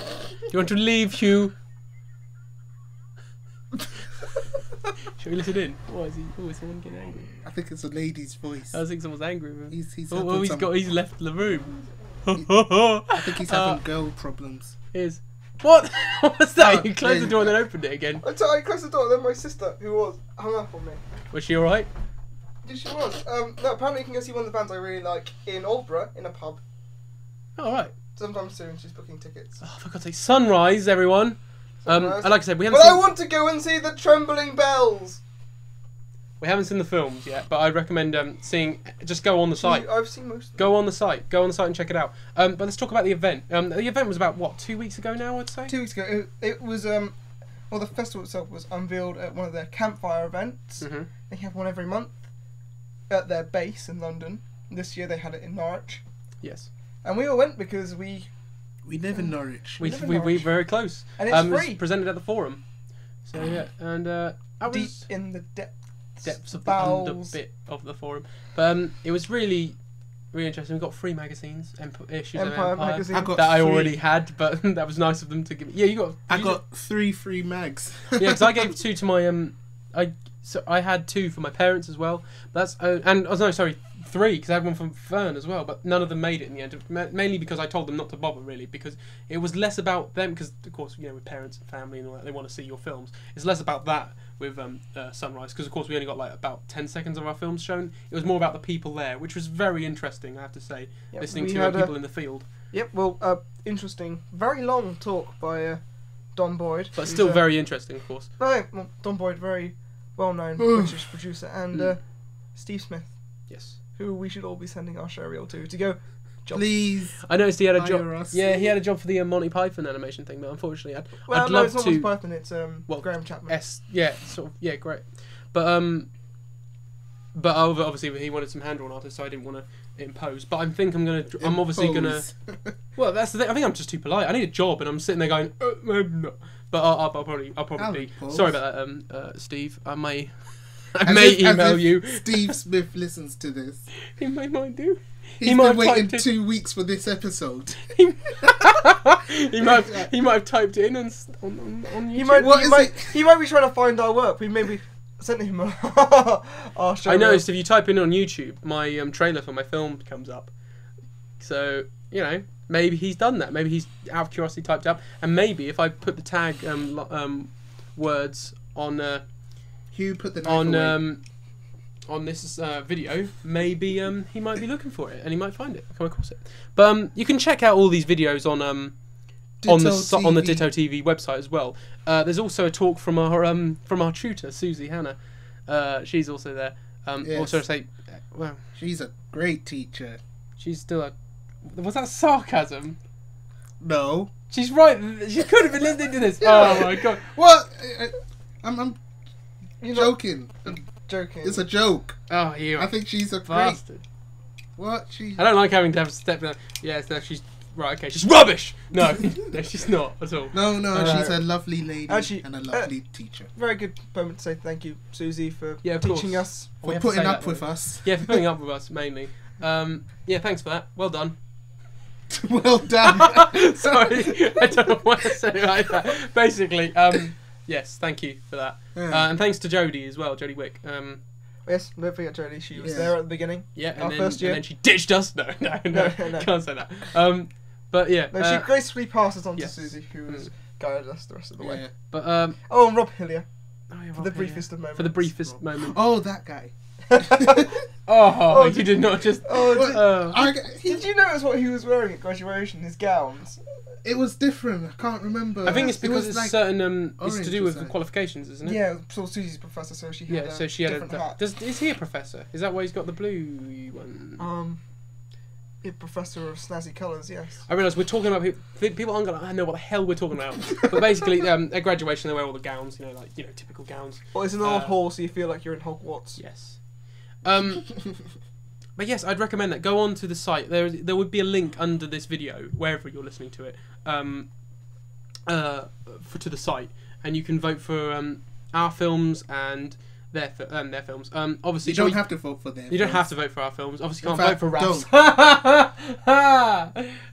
you want to leave, Hugh? Shall we listen in? What is he? Oh, is someone getting angry? I think it's a lady's voice. I think someone's angry with him. He's left the room. I think he's having girl problems. What? What was that? Oh, You closed the door and then opened it again. I closed the door, then my sister, who was hung up on me. Was she alright? Yeah, she was. No, apparently you can go see one of the bands I really like in Aldborough, in a pub. Alright. Sometime soon, she's booking tickets. Oh, for God's sake. Sunrise, everyone. Sunrise. And like I said, we haven't But seen... I want to go and see the Trembling Bells! We haven't seen the films yet, but I'd recommend seeing... Just go on the site. I've seen most of them. Go on the site and check it out. But let's talk about the event. The event was about, what, 2 weeks ago now, I'd say? 2 weeks ago. It was, well, the festival itself was unveiled at one of their campfire events. Mm-hmm. They have one every month at their base in London. This year they had it in Norwich. Yes. And we all went because we live in Norwich. We're very close. And it's free. It was presented at the Forum. So, yeah. And I deep was... in the depths of bowels. the under bit of the Forum. But it was really, really interesting. We got 3 magazines, issues of Empire Empire magazine. I got that I 3. already had, but that was nice of them to give me. Yeah, you got. I got 3 free mags. Yeah, because I gave 2 to my I had 2 for my parents as well. That's and oh no, sorry, 3 because I had one from Fern as well. But none of them made it in the end. Mainly because I told them not to bother really, because it was less about them. Because of course, you know, with parents and family and all that, they want to see your films. It's less about that with Sunrise, because of course we only got like about 10 seconds of our films shown. It was more about the people there, which was very interesting, I have to say, listening to people in the field. Yep, well, interesting, very long talk by Don Boyd. But still very interesting, of course. Right, well, Don Boyd, very well-known British producer, and Steve Smith. Yes. Who we should all be sending our show reel to go. Job. Please. I noticed he had a job. Yeah, he had a job for the Monty Python animation thing, but unfortunately, I'd love no, it's not to. Monty Python. It's Graham Chapman. Yeah, great. But obviously he wanted some hand-drawn artists, so I didn't want to impose. But I'm obviously gonna. Well, that's the thing. I think I'm just too polite. I need a job, and I'm sitting there going, no. But I'll probably be. Sorry about that, Steve. I may email you. Steve Smith listens to this. He might do. He's been waiting 2 weeks for this episode. he might have typed it in on YouTube. He might be trying to find our work. We maybe sent him our show. I noticed if you type in on YouTube, my trailer for my film comes up. So, you know, maybe he's done that. Maybe he's out of curiosity typed up, and maybe if I put the tag words on Hugh put the knife on this video, maybe he might be looking for it and he might find it, come across it. But you can check out all these videos on the Ditto TV website as well. There's also a talk from our tutor Susie Hannah. She's also there. Yes. Also say, well, she's a great teacher. She's still was that sarcasm? No. She's right. She could have been listening to this. Oh my god. What? I'm joking. Joking. It's a joke. Oh, you. I think she's a bastard. What? I don't like having to have step down. Yes, no, she's right. Okay, she's rubbish. No, no, she's not at all. No, she's a lovely lady and a lovely teacher. Very good moment to say thank you, Susie, for teaching course. Us. For putting up with us. Yeah, for putting up with us mainly. Yeah, thanks for that. Well done. Well done. Sorry, I don't know why I said it like that. Basically, yes, thank you for that. Yeah. And thanks to Jodie as well, Jodie Wick. Yes, don't forget Jodie. She was there at the beginning. Yeah, our first year. And then she ditched us. No, can't say that. But yeah. No, she gracefully passes on to Susie, who has guided us the rest of the way. But and Rob Hillier. For the briefest of moments. For the briefest moment. Oh, that guy. You did not just. Did you notice what he was wearing at graduation? His gowns. It was different. I can't remember. I think it's because it's like certain. It's to do with the something. qualifications, isn't it? Yeah, so Susie's a professor, so she had so she had different hat. Is he a professor? Is that why he's got the blue one? A professor of snazzy colours, yes. I realise we're talking about people aren't gonna know what the hell we're talking about. But basically, at graduation they wear all the gowns, typical gowns. Well, it's an old hall, so you feel like you're in Hogwarts. Yes. But yes, I'd recommend that. Go on to the site. There would be a link under this video, wherever you're listening to it, to the site, and you can vote for our films and their films. Obviously, you don't have to vote for them. You don't have to vote for our films. Obviously, you can't vote for Raf's.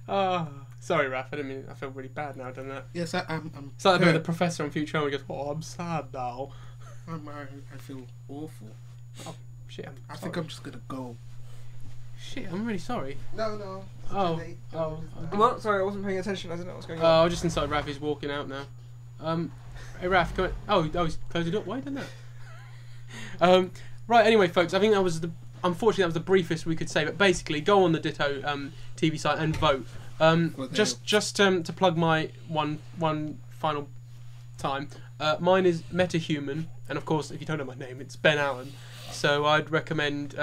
Oh, sorry, Raf. I feel really bad now. I've done that. Yes, I'm. It's like the professor on Futurama goes, "Oh, I'm sad now." I feel awful. Oh shit! I think I'm just gonna go. Shit, I'm really sorry. No. Well, sorry, I wasn't paying attention. I didn't know what was going on. Oh, I just inside Raf. He's walking out now. Hey Raf, come on. Oh, he's closed the door. Why did that? Right. Anyway, folks, I think unfortunately that was the briefest we could say. But basically, go on the Ditto TV site and vote. Just to plug my one final time. Mine is MetaHuman, and of course, if you don't know my name, it's Ben Allen. So I'd recommend,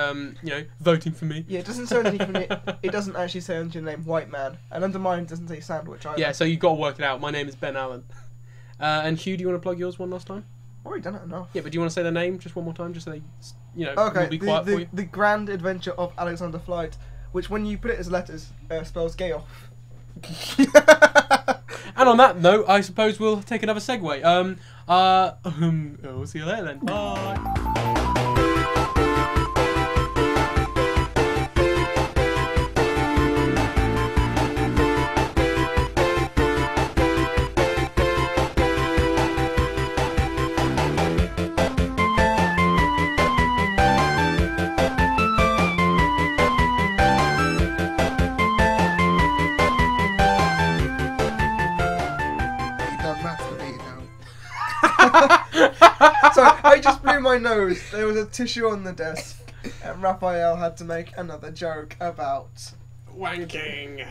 voting for me. Yeah, it doesn't say anything. It doesn't actually say under your name, white man, and under mine it doesn't say sandwich either. Yeah, so you've got to work it out. My name is Ben Allen. And Hugh, do you want to plug yours one last time? I've already done it enough. Yeah, but do you want to say the name just one more time, just so they, okay, will be quiet for you? The Grand Adventure of Alexander Flight, which when you put it as letters, spells gay off. And on that note, I suppose we'll take another segue. We'll see you later then. Bye. I just blew my nose. There was a tissue on the desk, and Raphael had to make another joke about wanking.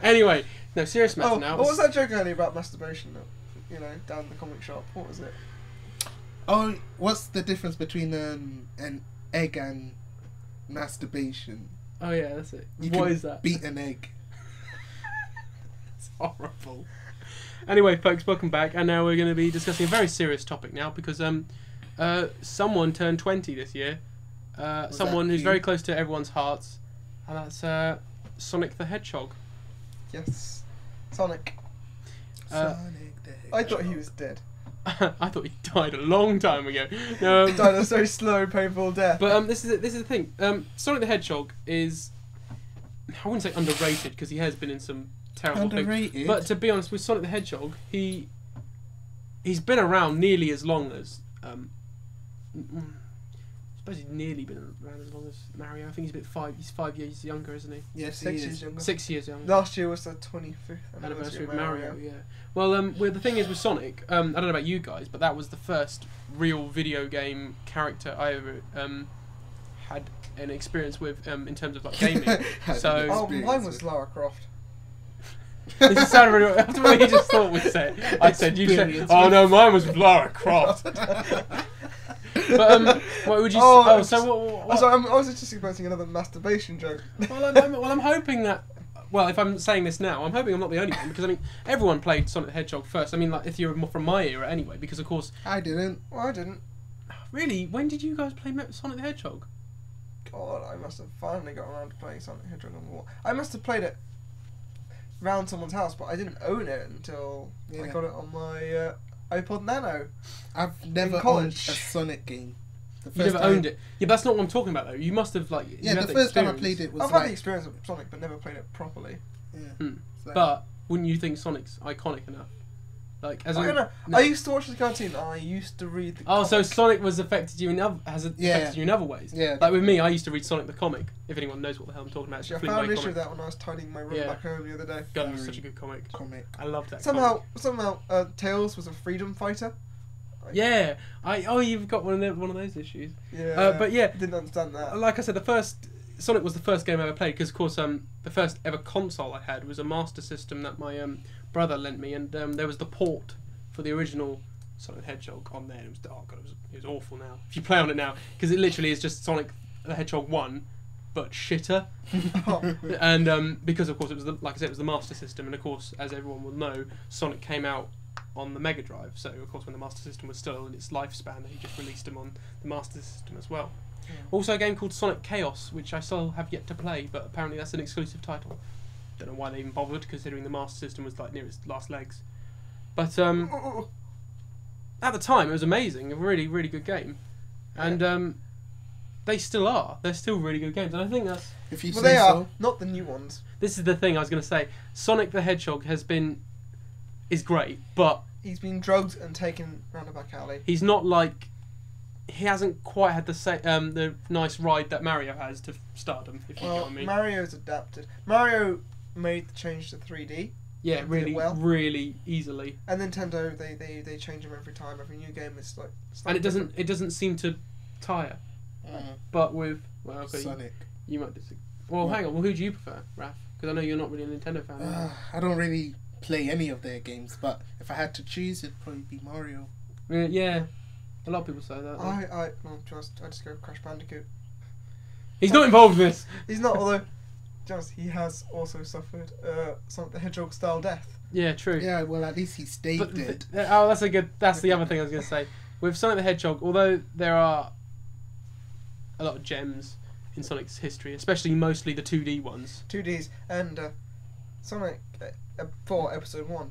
Anyway, no, serious matter now. What was that joke earlier about masturbation? You know, down in the comic shop. What was it? Oh, what's the difference between an egg and masturbation? Oh yeah, that's it. You What can is that? Beat an egg. It's horrible. Anyway, folks, welcome back, and now we're going to be discussing a very serious topic now because someone turned 20 this year. Someone who's very close to everyone's hearts, and that's Sonic the Hedgehog. Yes, Sonic. Sonic the Hedgehog. I thought he was dead. I thought he died a long time ago. No, He died a so slow, painful death. but this is the thing. Sonic the Hedgehog is, I wouldn't say underrated because he has been in some terrible Underrated? things. But to be honest, with Sonic the Hedgehog, he's been around nearly as long as I suppose he's nearly been around as long as Mario. I think he's 5 years younger, isn't he? Yes, 6 he years is. younger. 6 years younger. Last year was the 25th Anniversary of Mario, yeah. Well, the thing is with Sonic, I don't know about you guys, but that was the first real video game character I ever had an experience with in terms of like gaming. So Oh, mine was Lara Croft. this sounded really. After what you just thought we'd say, I said you said, Experience "Oh with- no, mine was with Lara Croft." But what would you? So what? So I was just expecting another masturbation joke. I'm hoping that. Well, if I'm saying this now, I'm hoping I'm not the only one because I mean everyone played Sonic the Hedgehog first. I mean, like if you're from my era anyway, because of course. I didn't. Well, I didn't. Really, when did you guys play Sonic the Hedgehog? God, I must have finally got around to playing Sonic the Hedgehog on the wall. I must have played it round someone's house, but I didn't own it until I got it on my iPod Nano. I've never owned a college. Sonic game. The You never owned it. Yeah, but that's not what I'm talking about though. You must have like. Yeah, you had the first time I experience. played it was I've had the like. experience of Sonic, but never played it properly. Yeah. So- But wouldn't you think Sonic's iconic enough? Like as I in- don't know. no. I used to watch the cartoon. And I used to read the. Oh, so comic. Sonic was affected you in other affected you in other ways. Yeah. Like with me, I used to read Sonic the comic. If anyone knows what the hell I'm talking about, it's a Actually, I found Fleetway an issue of comic. that when I was tidying my room Yeah. back home the other day. God, it was such a good comic. Comic. I loved that. Somehow, comic. Tails was a freedom fighter. Yeah. You've got one of those issues. Yeah. But yeah. Didn't understand that. Like I said, Sonic was the first game I ever played because, of course, the first ever console I had was a Master System that my brother lent me, and there was the port for the original Sonic the Hedgehog on there. It was it was awful now. If you play on it now, because it literally is just Sonic the Hedgehog 1, but shitter. Oh. And because of course it was like I said, it was the Master System, and of course, as everyone will know, Sonic came out on the Mega Drive. So of course, when the Master System was still in its lifespan, they just released him on the Master System as well. Yeah. Also, a game called Sonic Chaos, which I still have yet to play, but apparently that's an exclusive title. Don't know why they even bothered, considering the Master System was like near its last legs. But at the time, it was amazing. A really, really good game, and they still are. They're still really good games, and I think that's. If you Well, say they are so. not the new ones. This is the thing I was going to say. Sonic the Hedgehog is great, but He's been drugged and taken round a back alley. he's not like. He hasn't quite had the nice ride that Mario has to stardom, if you know Well, what I mean. Mario's adapted. Mario made the change to 3D, Yeah, did really, it well. really easily, and Nintendo they change them every time. Every new game is like. and it doesn't seem to tire. But with okay, Sonic. you might disagree. Well, hang on. Well, who do you prefer, Raph? Because I know you're not really a Nintendo fan. are you? I don't really play any of their games, but if I had to choose, it'd probably be Mario. Yeah, a lot of people say that. I just go Crash Bandicoot. He's not involved in this. He's not, although just he has also suffered Sonic the Hedgehog style death. Yeah, true. Yeah, well, at least he stayed But dead. That's the other thing I was going to say. With Sonic the Hedgehog, although there are a lot of gems in Sonic's history, especially mostly the 2D ones. 2Ds and Sonic 4 Episode 1.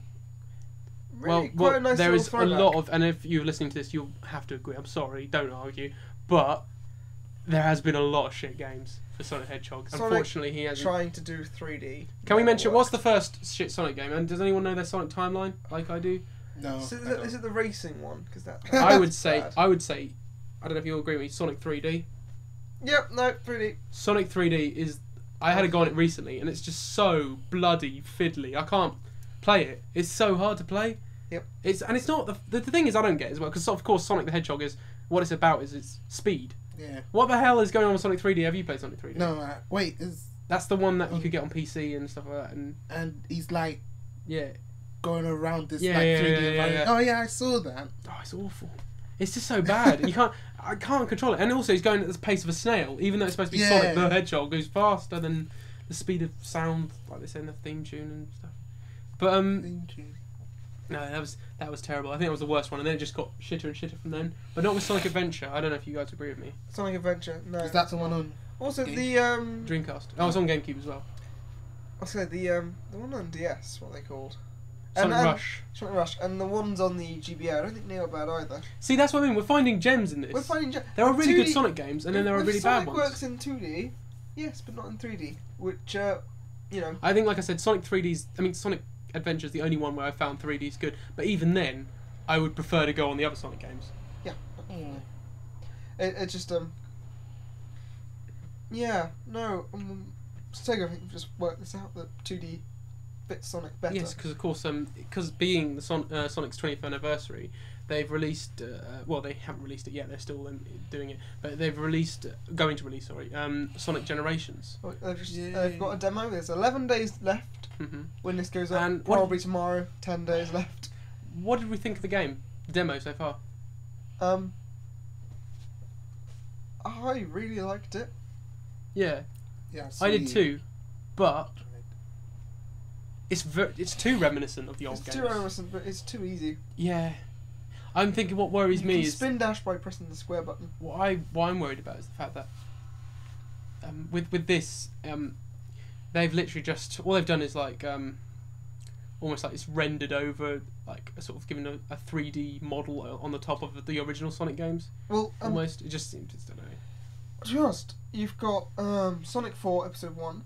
Really, Well, quite a nice there little is a throwback. lot of, and if you're listening to this, you'll have to agree. I'm sorry, don't argue, but there has been a lot of shit games for Sonic the Hedgehog. Sonic Unfortunately, he hasn't. trying to do 3D. Can we never mention worked. what's the first shit Sonic game? And does anyone know their Sonic timeline like I do? No. Is it the racing one? Because that. I would that's say bad. I don't know if you'll agree with me. Sonic 3D. Yep. No. 3D. Sonic 3D is. I had a go on it recently, and it's just so bloody fiddly. I can't play it. It's so hard to play. Yep. It's not the thing is I don't get as well because of course Sonic the Hedgehog is what it's about is its speed. Yeah. What the hell is going on with Sonic 3D? Have you played Sonic 3D? No, wait, that's the one that you could get on PC and stuff like that, and he's like yeah, going around this 3D yeah. environment. Oh yeah, I saw that. Oh, it's awful. It's just so bad. I can't control it. And also, he's going at the pace of a snail, even though it's supposed to be Sonic the Hedgehog, goes faster than the speed of sound, like they say in the theme tune and stuff. But Theme tune. no, that was terrible. I think it was the worst one, and then it just got shitter and shitter from then. But not with Sonic Adventure. I don't know if you guys agree with me. Sonic Adventure. No. Is that the one on? Also Game? the Dreamcast. Oh, it's on GameCube as well. I was gonna say the one on DS. What are they called? Sonic Rush. Sonic Rush, and the ones on the GBA. I don't think they are bad either. See, that's what I mean. We're finding gems in this. We're finding gems. There are really 2D good Sonic games, and then there are really bad Sonic ones. works in 2D, yes, but not in 3D. Which, you know. I think, like I said, Sonic 3D's. I mean, Sonic Adventure's the only one where I found 3D's good. But even then, I would prefer to go on the other Sonic games. Yeah. It just Yeah. No. Sega, I think, we've just worked this out. The 2D fits Sonic better. Yes, because of course, because being the Sonic's 20th anniversary, they've released. Well, they haven't released it yet. They're still doing it, but they've going to release. Sorry, Sonic Generations. They've got a demo. There's 11 days left when this goes up. And probably tomorrow. 10 days left. What did we think of the game? The demo so far. I really liked it. Yeah, Yeah, I did too, but it's too reminiscent of the old It's games. too reminiscent, but it's too easy. Yeah, I'm thinking what worries You me can is spin dash by pressing the square button. what I'm worried about is the fact that with this they've literally just all they've done is like almost like it's rendered over like a sort of given a 3D model on the top of the original Sonic games. Well, Almost it just seems I don't know. to be honest, you've got Sonic 4 Episode 1.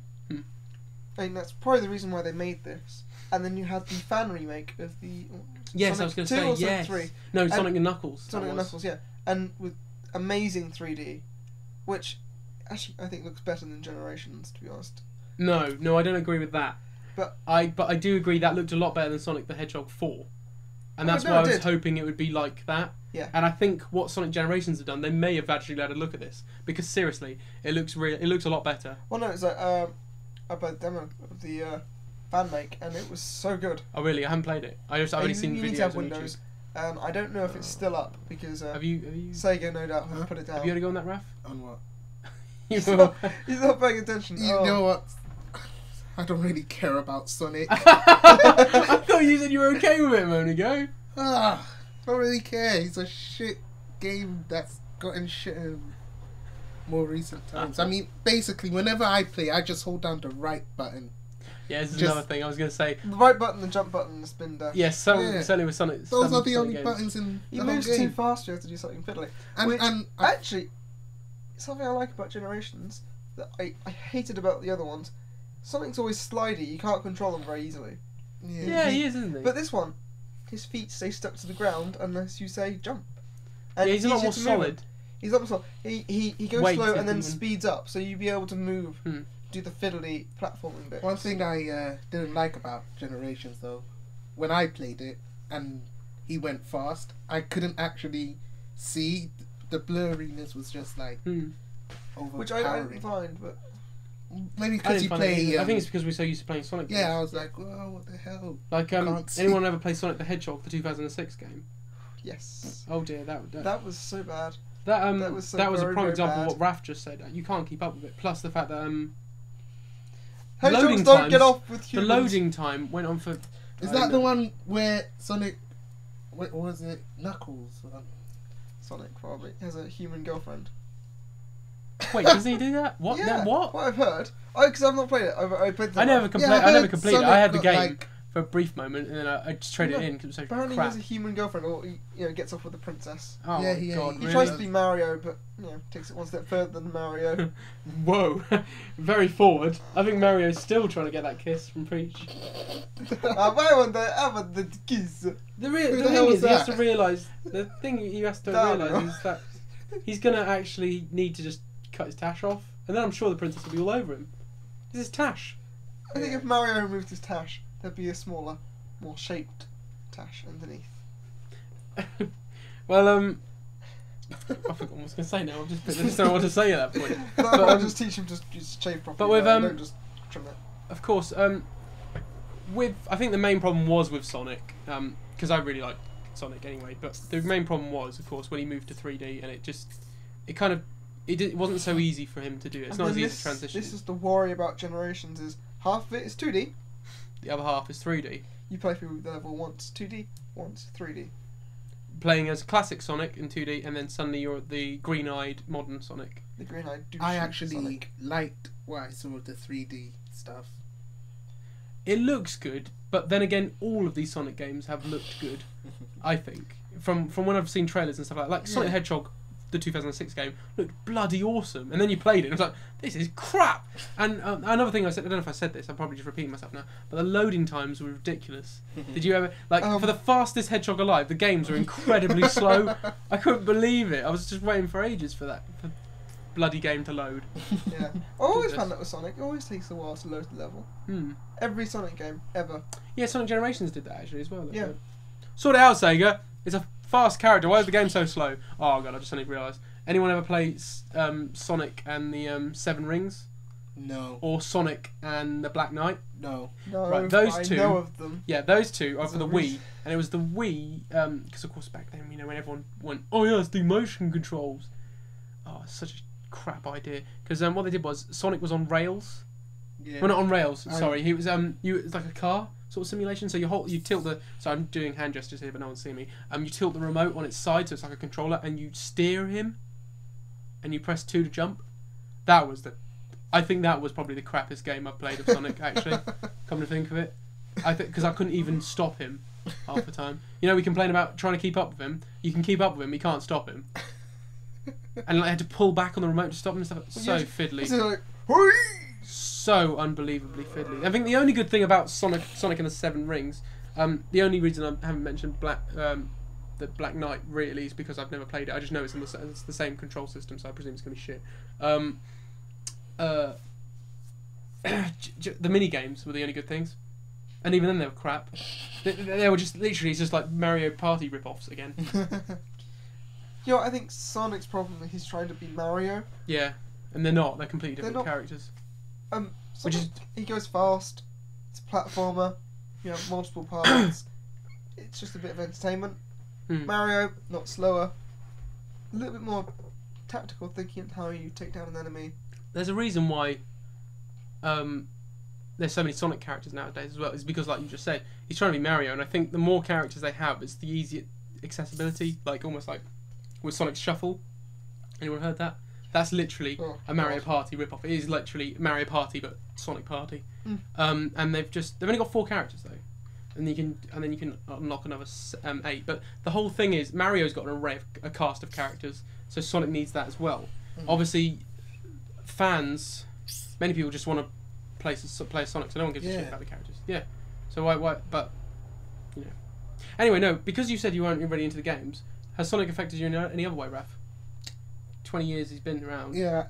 I mean, that's probably the reason why they made this. And then you had the fan remake of the Yes, Sonic I was going 2 to or say Sonic yes. 3. No, And Sonic and Knuckles. Sonic and Knuckles, yeah. And with amazing 3D, which actually I think looks better than Generations, to be honest. No, I don't agree with that. But I do agree that looked a lot better than Sonic the Hedgehog 4. And that's no, why it I was did. hoping it would be like that. Yeah. And I think what Sonic Generations have done, they may have actually had a look at this because seriously, it looks a lot better. Well, no, it's like I played the demo of the fan make, and it was so good. Oh really? I haven't played it. I've only seen you need videos to have on Windows. YouTube. I don't know if it's still up because Have you Sega no doubt have put it down. have you already gone that, Raph? On what? He's not paying attention. You know what? I don't really care about Sonic. I thought you said you were okay with it a moment ago. Don't really care. It's a shit game that's gotten shit in more recent times. I mean, basically, whenever I play, I just hold down the right button. Yeah, this is Just- another thing I was going to say. The right button, the jump button, and the spin dash. Yes, certainly with Sonic. Those some are the Sonic only games. buttons in He the whole moves too game. fast. You have to do something fiddly. And Actually, something I like about Generations that I hated about the other ones. Sonic's always slidey. You can't control him very easily. Yeah, he is, isn't he? But this one, his feet stay stuck to the ground unless you say jump. And yeah, he's a lot easier more to move solid. him. He's a lot more solid. He goes Weight slow and then even. speeds up, so you'll be able to move, do the fiddly platforming bit. one thing I didn't like about Generations, though, when I played it and he went fast, I couldn't actually see. The blurriness was just like overpowering. Which I don't find, but Maybe I because didn't you find it play. either. I think it's because we're so used to playing Sonic games. Yeah, I was like, well, what the hell? Like, Can't see. anyone ever play Sonic the Hedgehog, the 2006 game? yes, Oh dear, that was so bad. that was so a very, prime very example of bad. what Raph just said. You can't keep up with it. Plus the fact that Hedgehogs loading don't times- get off with the humans. loading time went on for. Is that the one where Sonic? What was it? Knuckles. Sonic probably has a human girlfriend. Wait, does he do that? What? Yeah, That, what? I've heard. Because I've not played it. I played the I never Yeah, I I never heard completed. it. Sonic I had the got, game like- for a brief moment, and then I just traded No, it in because it was so Apparently crap. he has a human girlfriend, or he gets off with a princess. Oh Yeah, my yeah, god! he He really? tries to be Mario, but takes it one step further than Mario. Whoa, very forward. I think Mario's still trying to get that kiss from Peach. I want the kiss. The Who the thing hell is, was he has to that? realise. The thing he has to Damn. realise is that he's gonna actually need to just cut his tash off, and then I'm sure the princess will be all over him. This is tash. I think if Mario removed his tash, there'd be a smaller, more shaped Tash underneath. Well, I forgot what I was going to say now. I just don't know what to say at that point. No, But, I'll just teach him to shave properly. but with, don't just trim it. Of course, I think the main problem was with Sonic, because I really like Sonic anyway. But the main problem was, of course, when he moved to 3D, and it wasn't so easy for him to do it. It's not as easy to transition. This is the worry about Generations: is half of it is 2D. The other half is 3D. You play through the level once 2D, once 3D. Playing as classic Sonic in 2D, and then suddenly you're the green-eyed modern Sonic. The green-eyed. I actually liked what I saw of the 3D stuff. It looks good, but then again, all of these Sonic games have looked good. I think from when I've seen trailers and stuff like Sonic the Hedgehog, the 2006 game, looked bloody awesome, and then you played it and it was like, this is crap. And another thing I said, I don't know if I said this, I'm probably just repeating myself now, but the loading times were ridiculous. Did you ever, for the fastest Hedgehog alive, the games were incredibly slow. I couldn't believe it. I was just waiting for ages for that bloody game to load. Yeah, I always found that with Sonic. It always takes a while to load the level. Every Sonic game ever. Yeah, Sonic Generations did that actually as well. Yeah. Sort it out, Sega. It's a fast character. Why is the game so slow? Oh god, I just suddenly realised. Anyone ever play Sonic and the 7 Rings? No. Or Sonic and the Black Knight? No. No, right, those two. I know of them. Yeah, those two are for the Wii, and it was the Wii because of course back then, when everyone went, oh yeah, it's the motion controls. Oh, it's such a crap idea. Because what they did was Sonic was on rails. Yeah. Well, not on rails. Sorry, he was it's like a car sort of simulation. So you tilt the. So I'm doing hand gestures here, but no one's seeing me. You tilt the remote on its side, so it's like a controller, and you steer him, and you press 2 to jump. I think that was probably the crappiest game I've played of Sonic. Actually, come to think of it, because I couldn't even stop him half the time. We complain about trying to keep up with him. You can keep up with him, you can't stop him. And I had to pull back on the remote to stop him and stuff. So fiddly. So unbelievably fiddly. I think the only good thing about Sonic and the 7 Rings, the only reason I haven't mentioned the Black Knight really is because I've never played it. I just know it's the same control system, so I presume it's going to be shit. The mini games were the only good things, and even then they were crap. They were just literally just like Mario Party rip-offs again. I think Sonic's problem is he's trying to be Mario. Yeah, and they're not. They're completely different characters. He goes fast. It's a platformer. You have multiple parts. It's just a bit of entertainment. Mario, not slower. A little bit more tactical thinking how you take down an enemy. There's a reason why there's so many Sonic characters nowadays as well. It's because, like you just said, he's trying to be Mario, and I think the more characters they have, it's the easier accessibility. Like almost like with Sonic Shuffle. Anyone heard that? That's literally a Mario Party rip-off. It is literally Mario Party but Sonic Party. And they've only got 4 characters though, and then you can unlock another 8. But the whole thing is Mario's got a cast of characters, so Sonic needs that as well. Obviously, many people just want to play Sonic, so no one gives a shit about the characters. Yeah. So why? But Anyway, no, because you said you weren't really into the games. Has Sonic affected you in any other way, Raph? 20 years he's been around. Yeah,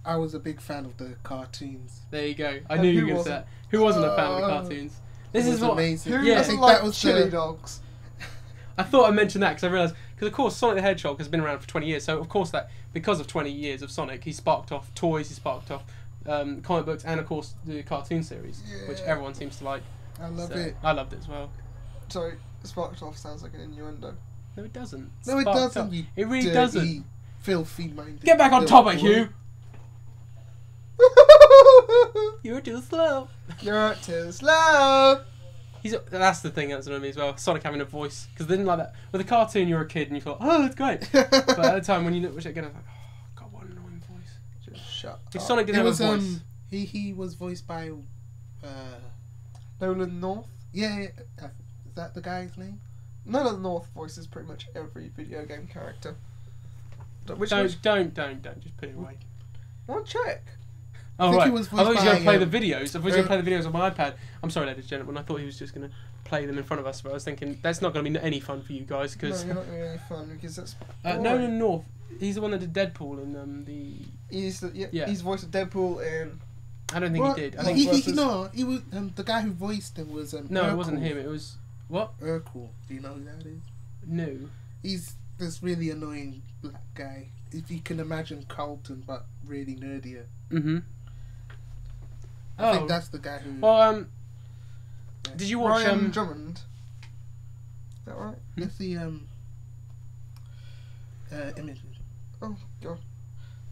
I was a big fan of the cartoons. There you go. I knew you were going to say that. Who wasn't a fan of the cartoons? This is amazing. Who doesn't like chili dogs? I thought I mentioned that because I realised, because of course Sonic the Hedgehog has been around for 20 years, so of course that, because of 20 years of Sonic, he sparked off toys, he sparked off comic books, and of course the cartoon series, which everyone seems to like. I love it. I loved it as well. Sorry, sparked off sounds like an innuendo. No, it doesn't. No, it doesn't. You it really dirty, doesn't. Filthy-minded. Get back on topic, Hugh. You're too slow. You're too slow. That's the thing that's annoying me as well. Sonic having a voice, because they didn't like that. With a cartoon, you're a kid and you thought, oh, it's great. But at the time when you watch it again, I was like, oh god, what an annoying voice. Just shut if up. Sonic didn't have a voice, he was voiced by Nolan North. Yeah, is that the guy's name? Nolan North voices pretty much every video game character. Don't just put it away. I'll check. Oh right, I thought he was going to play the videos. I thought he was going to play the videos on my iPad. I'm sorry, ladies and gentlemen. I thought he was just going to play them in front of us, but I was thinking that's not going to be any fun for you guys because. No, you're not going to be any fun because that's. Nolan North. He's the one that did Deadpool in the. He's he's voiced Deadpool in. I don't think he did. I think he was the guy who voiced him was no, Urkel. It wasn't him. It was What? Urkel. Do you know who that is? No. He's this really annoying black guy. If you can imagine Carlton, but really nerdier. Mm-hmm. I think that's the guy who. Well, did you watch Ryan Drummond? Is that right? Let's see. Images. Oh god.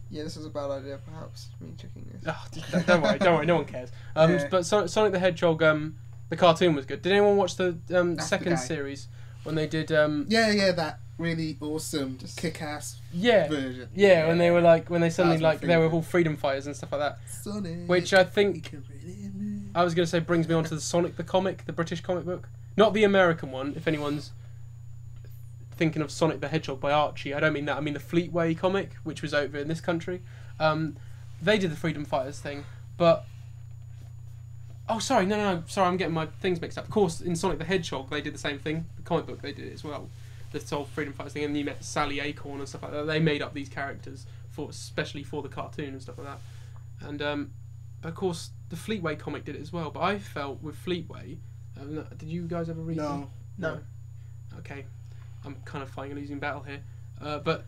Yeah, this is a bad idea. Perhaps me checking this. Oh, don't worry, no one cares. Yeah. But Sonic the Hedgehog, the cartoon was good. Did anyone watch the second guy. series when they did? Yeah, that really awesome, just kick-ass version. Yeah, when they were when they suddenly That was my they were favourite. all freedom fighters and stuff like that. Sonic, Which I think you can really move. I was gonna say brings me on to the Sonic the comic, the British comic book, not the American one. If anyone's thinking of Sonic the Hedgehog by Archie, I don't mean that. I mean the Fleetway comic, which was over in this country. They did the freedom fighters thing, but oh, sorry, no, sorry, I'm getting my things mixed up. Of course, in Sonic the Hedgehog, they did the same thing. The comic book, they did it as well. The whole freedom fighters thing, and you met Sally Acorn and stuff like that. They made up these characters especially for the cartoon and stuff like that. And but of course, the Fleetway comic did it as well. But I felt with Fleetway, did you guys ever read them? No. Okay, I'm kind of fighting a losing battle here. But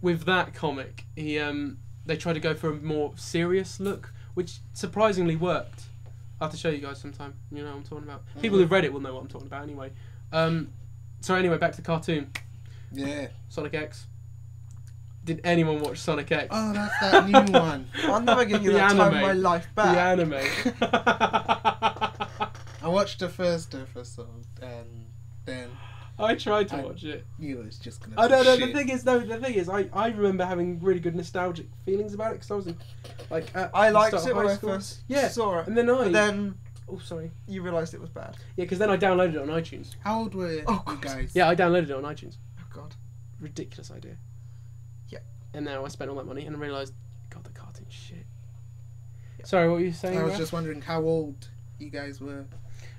with that comic, they tried to go for a more serious look, which surprisingly worked. I'll have to show you guys sometime. You know what I'm talking about. People who've read it will know what I'm talking about anyway. So anyway, back to the cartoon. Yeah. Sonic X. Did anyone watch Sonic X? Oh, that's that new one. I'm never giving you The that time of anime. my life back. The anime. I watched the first episode and then I tried to watch it. knew it was just gonna. I be don't know. shit. The thing is, I remember having really good nostalgic feelings about it because I was in, at I the liked start it of when high I school. first Yeah. saw it. And then But then oh, sorry. you realised it was bad. Yeah, because then I downloaded it on iTunes. How old were Oh, you God. guys? Yeah, I downloaded it on iTunes. Oh god. Ridiculous idea. Yeah. And now I spent all that money and I realised, God, the cartoon's shit. Yeah. Sorry, what were you saying? I was Ralph? just wondering how old you guys were.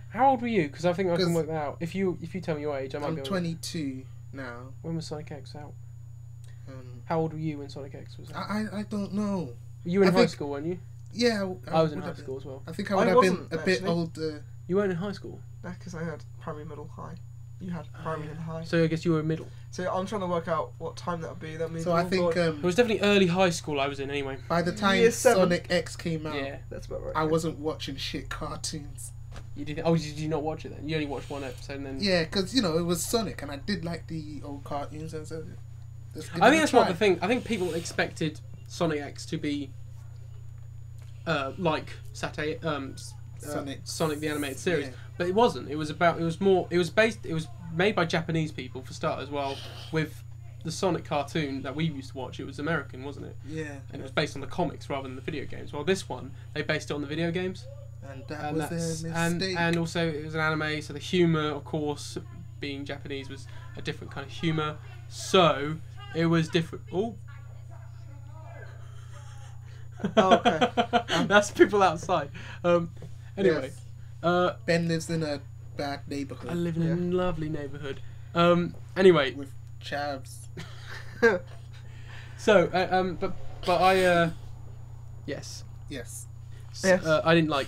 How old were you? Because I think I can 'Cause work that out. If you tell me your age, I might be I'm able 22 now. When was Sonic X out? Um, How old were you when Sonic X was out? I don't know. You were in I high think- school, weren't you? Yeah, I was in would high have school as well. I think I I would have been wasn't, a bit actually. older. You weren't in high school, That's because I had primary, middle, high. You had primary and high. so I guess you were middle. So I'm trying to work out what time that would be. That means So I think It was definitely early high school I was in anyway. by the time Year 7. Sonic X came out, Yeah. that's about right. I wasn't watching shit cartoons. You did? Oh, did you not watch it then? You only watched one episode and then. Yeah, because it was Sonic, and I did like the old cartoons, and so. I think that's what the thing. I think people expected Sonic X to be like Sonic the animated series, Yeah. but it wasn't. It was made by Japanese people for starters. Well, with the Sonic cartoon that we used to watch, it was American, wasn't it? Yeah. And it was based on the comics rather than the video games. Well, this one they based it on the video games. And that And was their mistake. and also it was an anime, so the humour, of course, being Japanese, was a different kind of humour. So it was different. Oh, Oh, okay. that's people outside. Anyway, Yes. Ben lives in a bad neighborhood I live in Yeah. a lovely neighbourhood. Anyway, with chavs. so but I yes. Yes. Yes. I didn't like.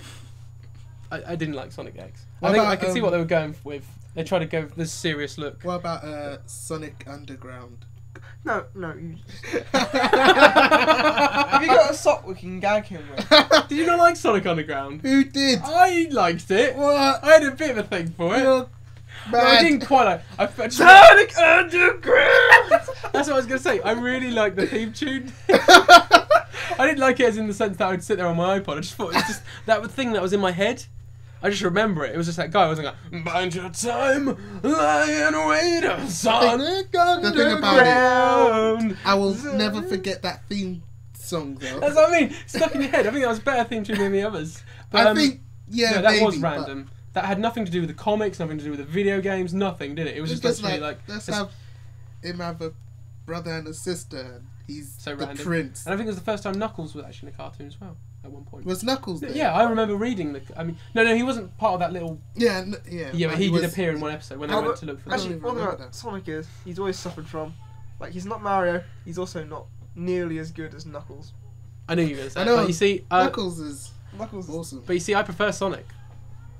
I didn't like Sonic X. What I think about, I can see what they were going with. They tried to go with this serious look. What about Sonic Underground? No. You... Have you got a sock we can gag him with? Did you not like Sonic Underground? Who did? I liked it. What? I had a bit of a thing for it. You're No, I mad. didn't quite like. I just, Sonic Underground! that's what I was gonna say. I really liked the theme tune. I didn't like it as in the sense that I would sit there on my iPod. I just thought it was just that thing that was in my head. I just remember it. It was just that guy. I wasn't like, "Bind your time, lie and wait, Sonic the thing about it- Underground." I will never forget that theme song though. That's what I mean. Stuck in your head. I think that was a better theme tune than the others. But, I think no, that maybe, was but random. That had nothing to do with the comics, nothing to do with the video games, nothing, did it? It was It's just just literally like, like let's this- have him have a brother and a sister. And he's So the random. prince. And I think it was the first time Knuckles was actually in a cartoon as well at one point. Was Knuckles there? Yeah, I remember reading the. I mean, no, he wasn't part of that little. Yeah, Yeah, but he did was- appear in one episode when they Oh, went but to look for. I don't Actually, even one thing remember about that. Sonic is he's always suffered from, like, he's not Mario. He's also not nearly as good as Knuckles. I knew you were going to say. I know, But you see, Knuckles is Knuckles, awesome. but you see, I prefer Sonic.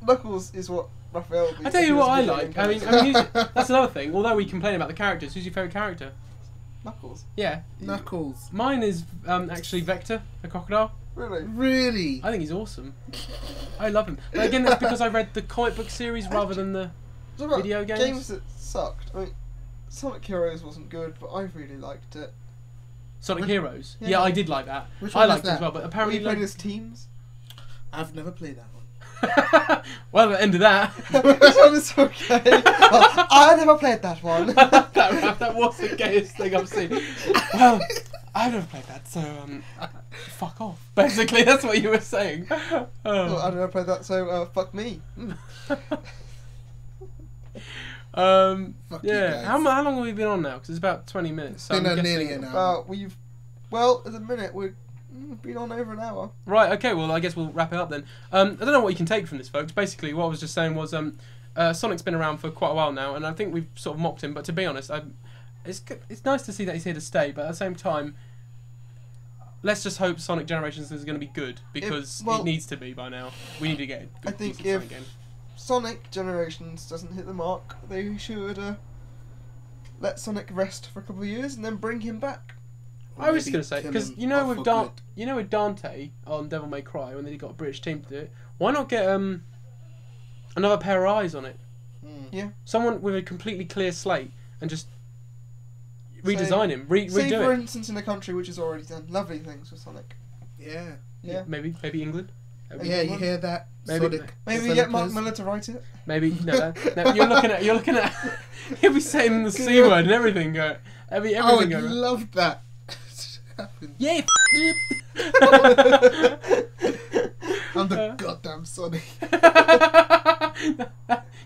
Knuckles is what Raphael. I tell you what I like. I mean, that's another thing. Although we complain about the characters, who's your favourite character? Knuckles. Yeah. Knuckles. Mine is actually Vector, the crocodile. Really? Really? I think he's awesome. I love him. But again, that's because I read the comic book series rather than the video games. Games that sucked. I mean, Sonic Heroes wasn't good, but I really liked it. Sonic Heroes? Yeah. Yeah, I did like that. Which I one liked is it as that? well, but apparently... You played as teams? I've never played that one. Well, at the end of that... This one is okay. Well, I never played that one. that was the gayest thing I've seen. Well, I've never played that, so fuck off. Basically, that's what you were saying. Well, I never played that, so fuck me. Fuck you Yeah. guys. How long have we been on now? Because it's about 20 minutes. So Been I'm nearly guessing... an hour. Well, at the minute we've been on over an hour. Right, okay, well, I guess we'll wrap it up then. I don't know what you can take from this, folks. Basically, what I was just saying was Sonic's been around for quite a while now, and I think we've sort of mocked him, but to be honest, it's nice to see that he's here to stay, but at the same time, let's just hope Sonic Generations is going to be good, because it needs to be by now. We need to get a good, decent Sonic game. Sonic Generations doesn't hit the mark, they should let Sonic rest for a couple of years and then bring him back. I was going to say, because with Dante on Devil May Cry, when they got a British team to do it, why not get another pair of eyes on it? Yeah. Someone with a completely clear slate and just redesign him, redo Say, for it. instance, in a country which has already done lovely things with Sonic. Yeah. Yeah. Maybe England. Yeah, you hear that? Maybe we get Mark Miller to write it. Maybe no. You're looking at. He'll be saying the C word and everything. Everything. I would love that. Yeah. I'm the goddamn Sonic. Did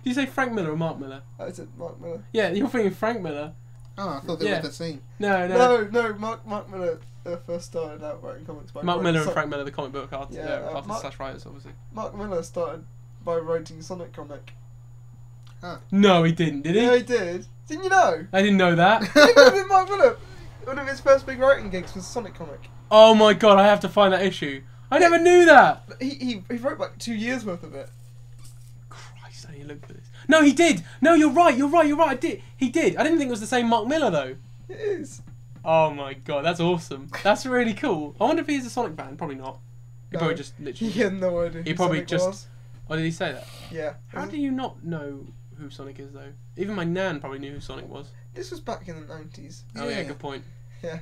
you say Frank Miller or Mark Miller? I said Mark Miller. Yeah, you're thinking Frank Miller. Oh, I thought they were the same. No. Mark Miller first started out writing comics by Mark Miller and Frank Miller, the comic book artists slash writers, obviously. Mark Miller started by writing Sonic comic. Huh. No, he didn't. Did he? Yeah, he did. Didn't you know? I didn't know that. Mark Miller. One of his first big writing gigs was Sonic comic. Oh my god, I have to find that issue. I never knew that. He wrote like 2 years worth of it. Christ, I need to look for this. No, he did. No, you're right. I did. He did. I didn't think it was the same Mark Miller though. It is. Oh my god, that's awesome. That's really cool. I wonder if he's a Sonic fan. Probably not. He probably just literally. He had no idea. He probably Sonic was. Oh, did he say that? Yeah. How do you not know who Sonic is though? Even my nan probably knew who Sonic was. This was back in the 90s. Oh yeah, good point. Yeah.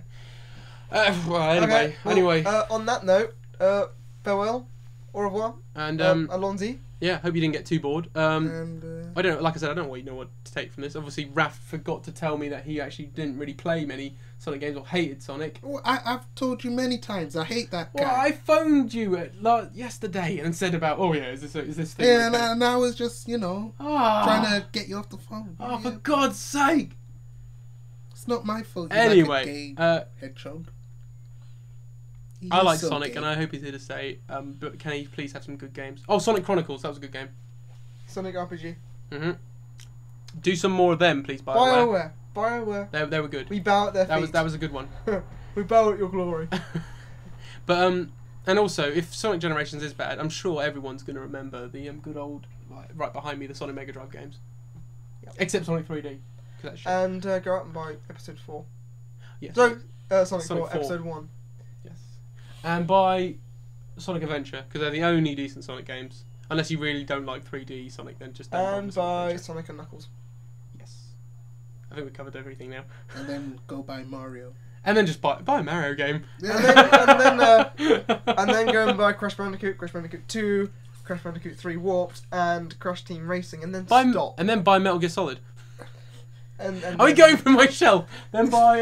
Well, anyway, okay, on that note, farewell, au revoir, and allons-y. Yeah, hope you didn't get too bored. I And don't know. Like I said, I don't know what to take from this. Obviously, Raph forgot to tell me that he actually didn't really play many Sonic games or hated Sonic. well, I've told you many times I hate that guy. Well, I phoned you yesterday and said about, is this thing? Yeah, and I was just trying to get you off the phone. Oh, for God's sake! It's not my fault. You Anyway, like a gay hedgehog. I like so Sonic, gay. and I hope he's here to stay. But can he please have some good games? Oh, Sonic Chronicles, that was a good game. Sonic RPG. Do some more of them, please. BioWare. They were good. We bow at their feet. That was a good one. We bow at your glory. But and also, if Sonic Generations is bad, I'm sure everyone's going to remember the good old right behind me, the Sonic Mega Drive games. Yep. Except Sonic 3D. And go out and buy Episode 4. Yes. So Sonic 4 Episode 1. Yes. And buy Sonic Adventure, because they're the only decent Sonic games. Unless you really don't like 3D Sonic, then just don't. And buy Sonic and Knuckles. Yes. I think we covered everything now. And then go buy Mario. And then just buy a Mario game. And then go and buy Crash Bandicoot, Crash Bandicoot 2, Crash Bandicoot 3 Warped, and Crash Team Racing, and then stop. And then buy Metal Gear Solid. Are we going through my shelf? Then buy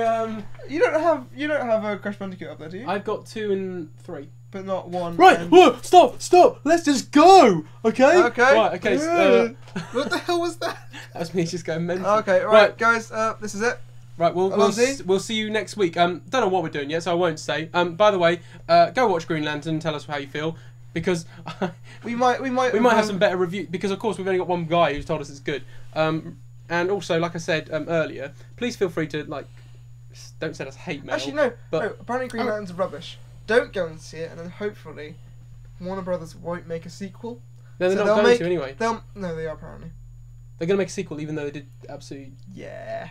You don't have a Crash Bandicoot up there, do you? I've got 2 and 3. But not 1. Right, whoa, stop! Let's just go, okay? Okay. Right, okay. What the hell was that? That's me just going mental. Okay, right, guys. This is it. Right, we'll see you next week. Don't know what we're doing yet, so I won't say. By the way, go watch Green Lantern. Tell us how you feel, because we might have some better reviews. Because of course we've only got one guy who's told us it's good. And also, like I said earlier, please feel free to don't send us hate mail. Actually, no. Apparently, Green Lantern's rubbish. Don't go and see it, and then hopefully, Warner Brothers won't make a sequel. No, they're So not they'll going to anyway. No, they are apparently. They're going to make a sequel, even though they did absolutely. Yeah.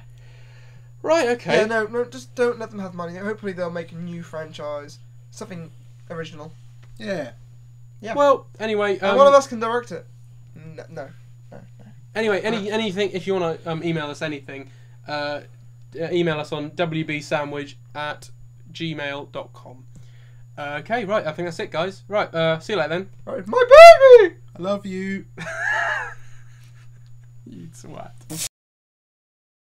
Right. Okay. Yeah. No. Just don't let them have money. Hopefully they'll make a new franchise, something original. Yeah. Yeah. Well, anyway, And one of us can direct it. No. Anyway, anything, if you want to email us anything, email us on wbsandwich@gmail.com. Okay, right, I think that's it, guys. Right, see you later then. Right, my baby! I love you. You twat.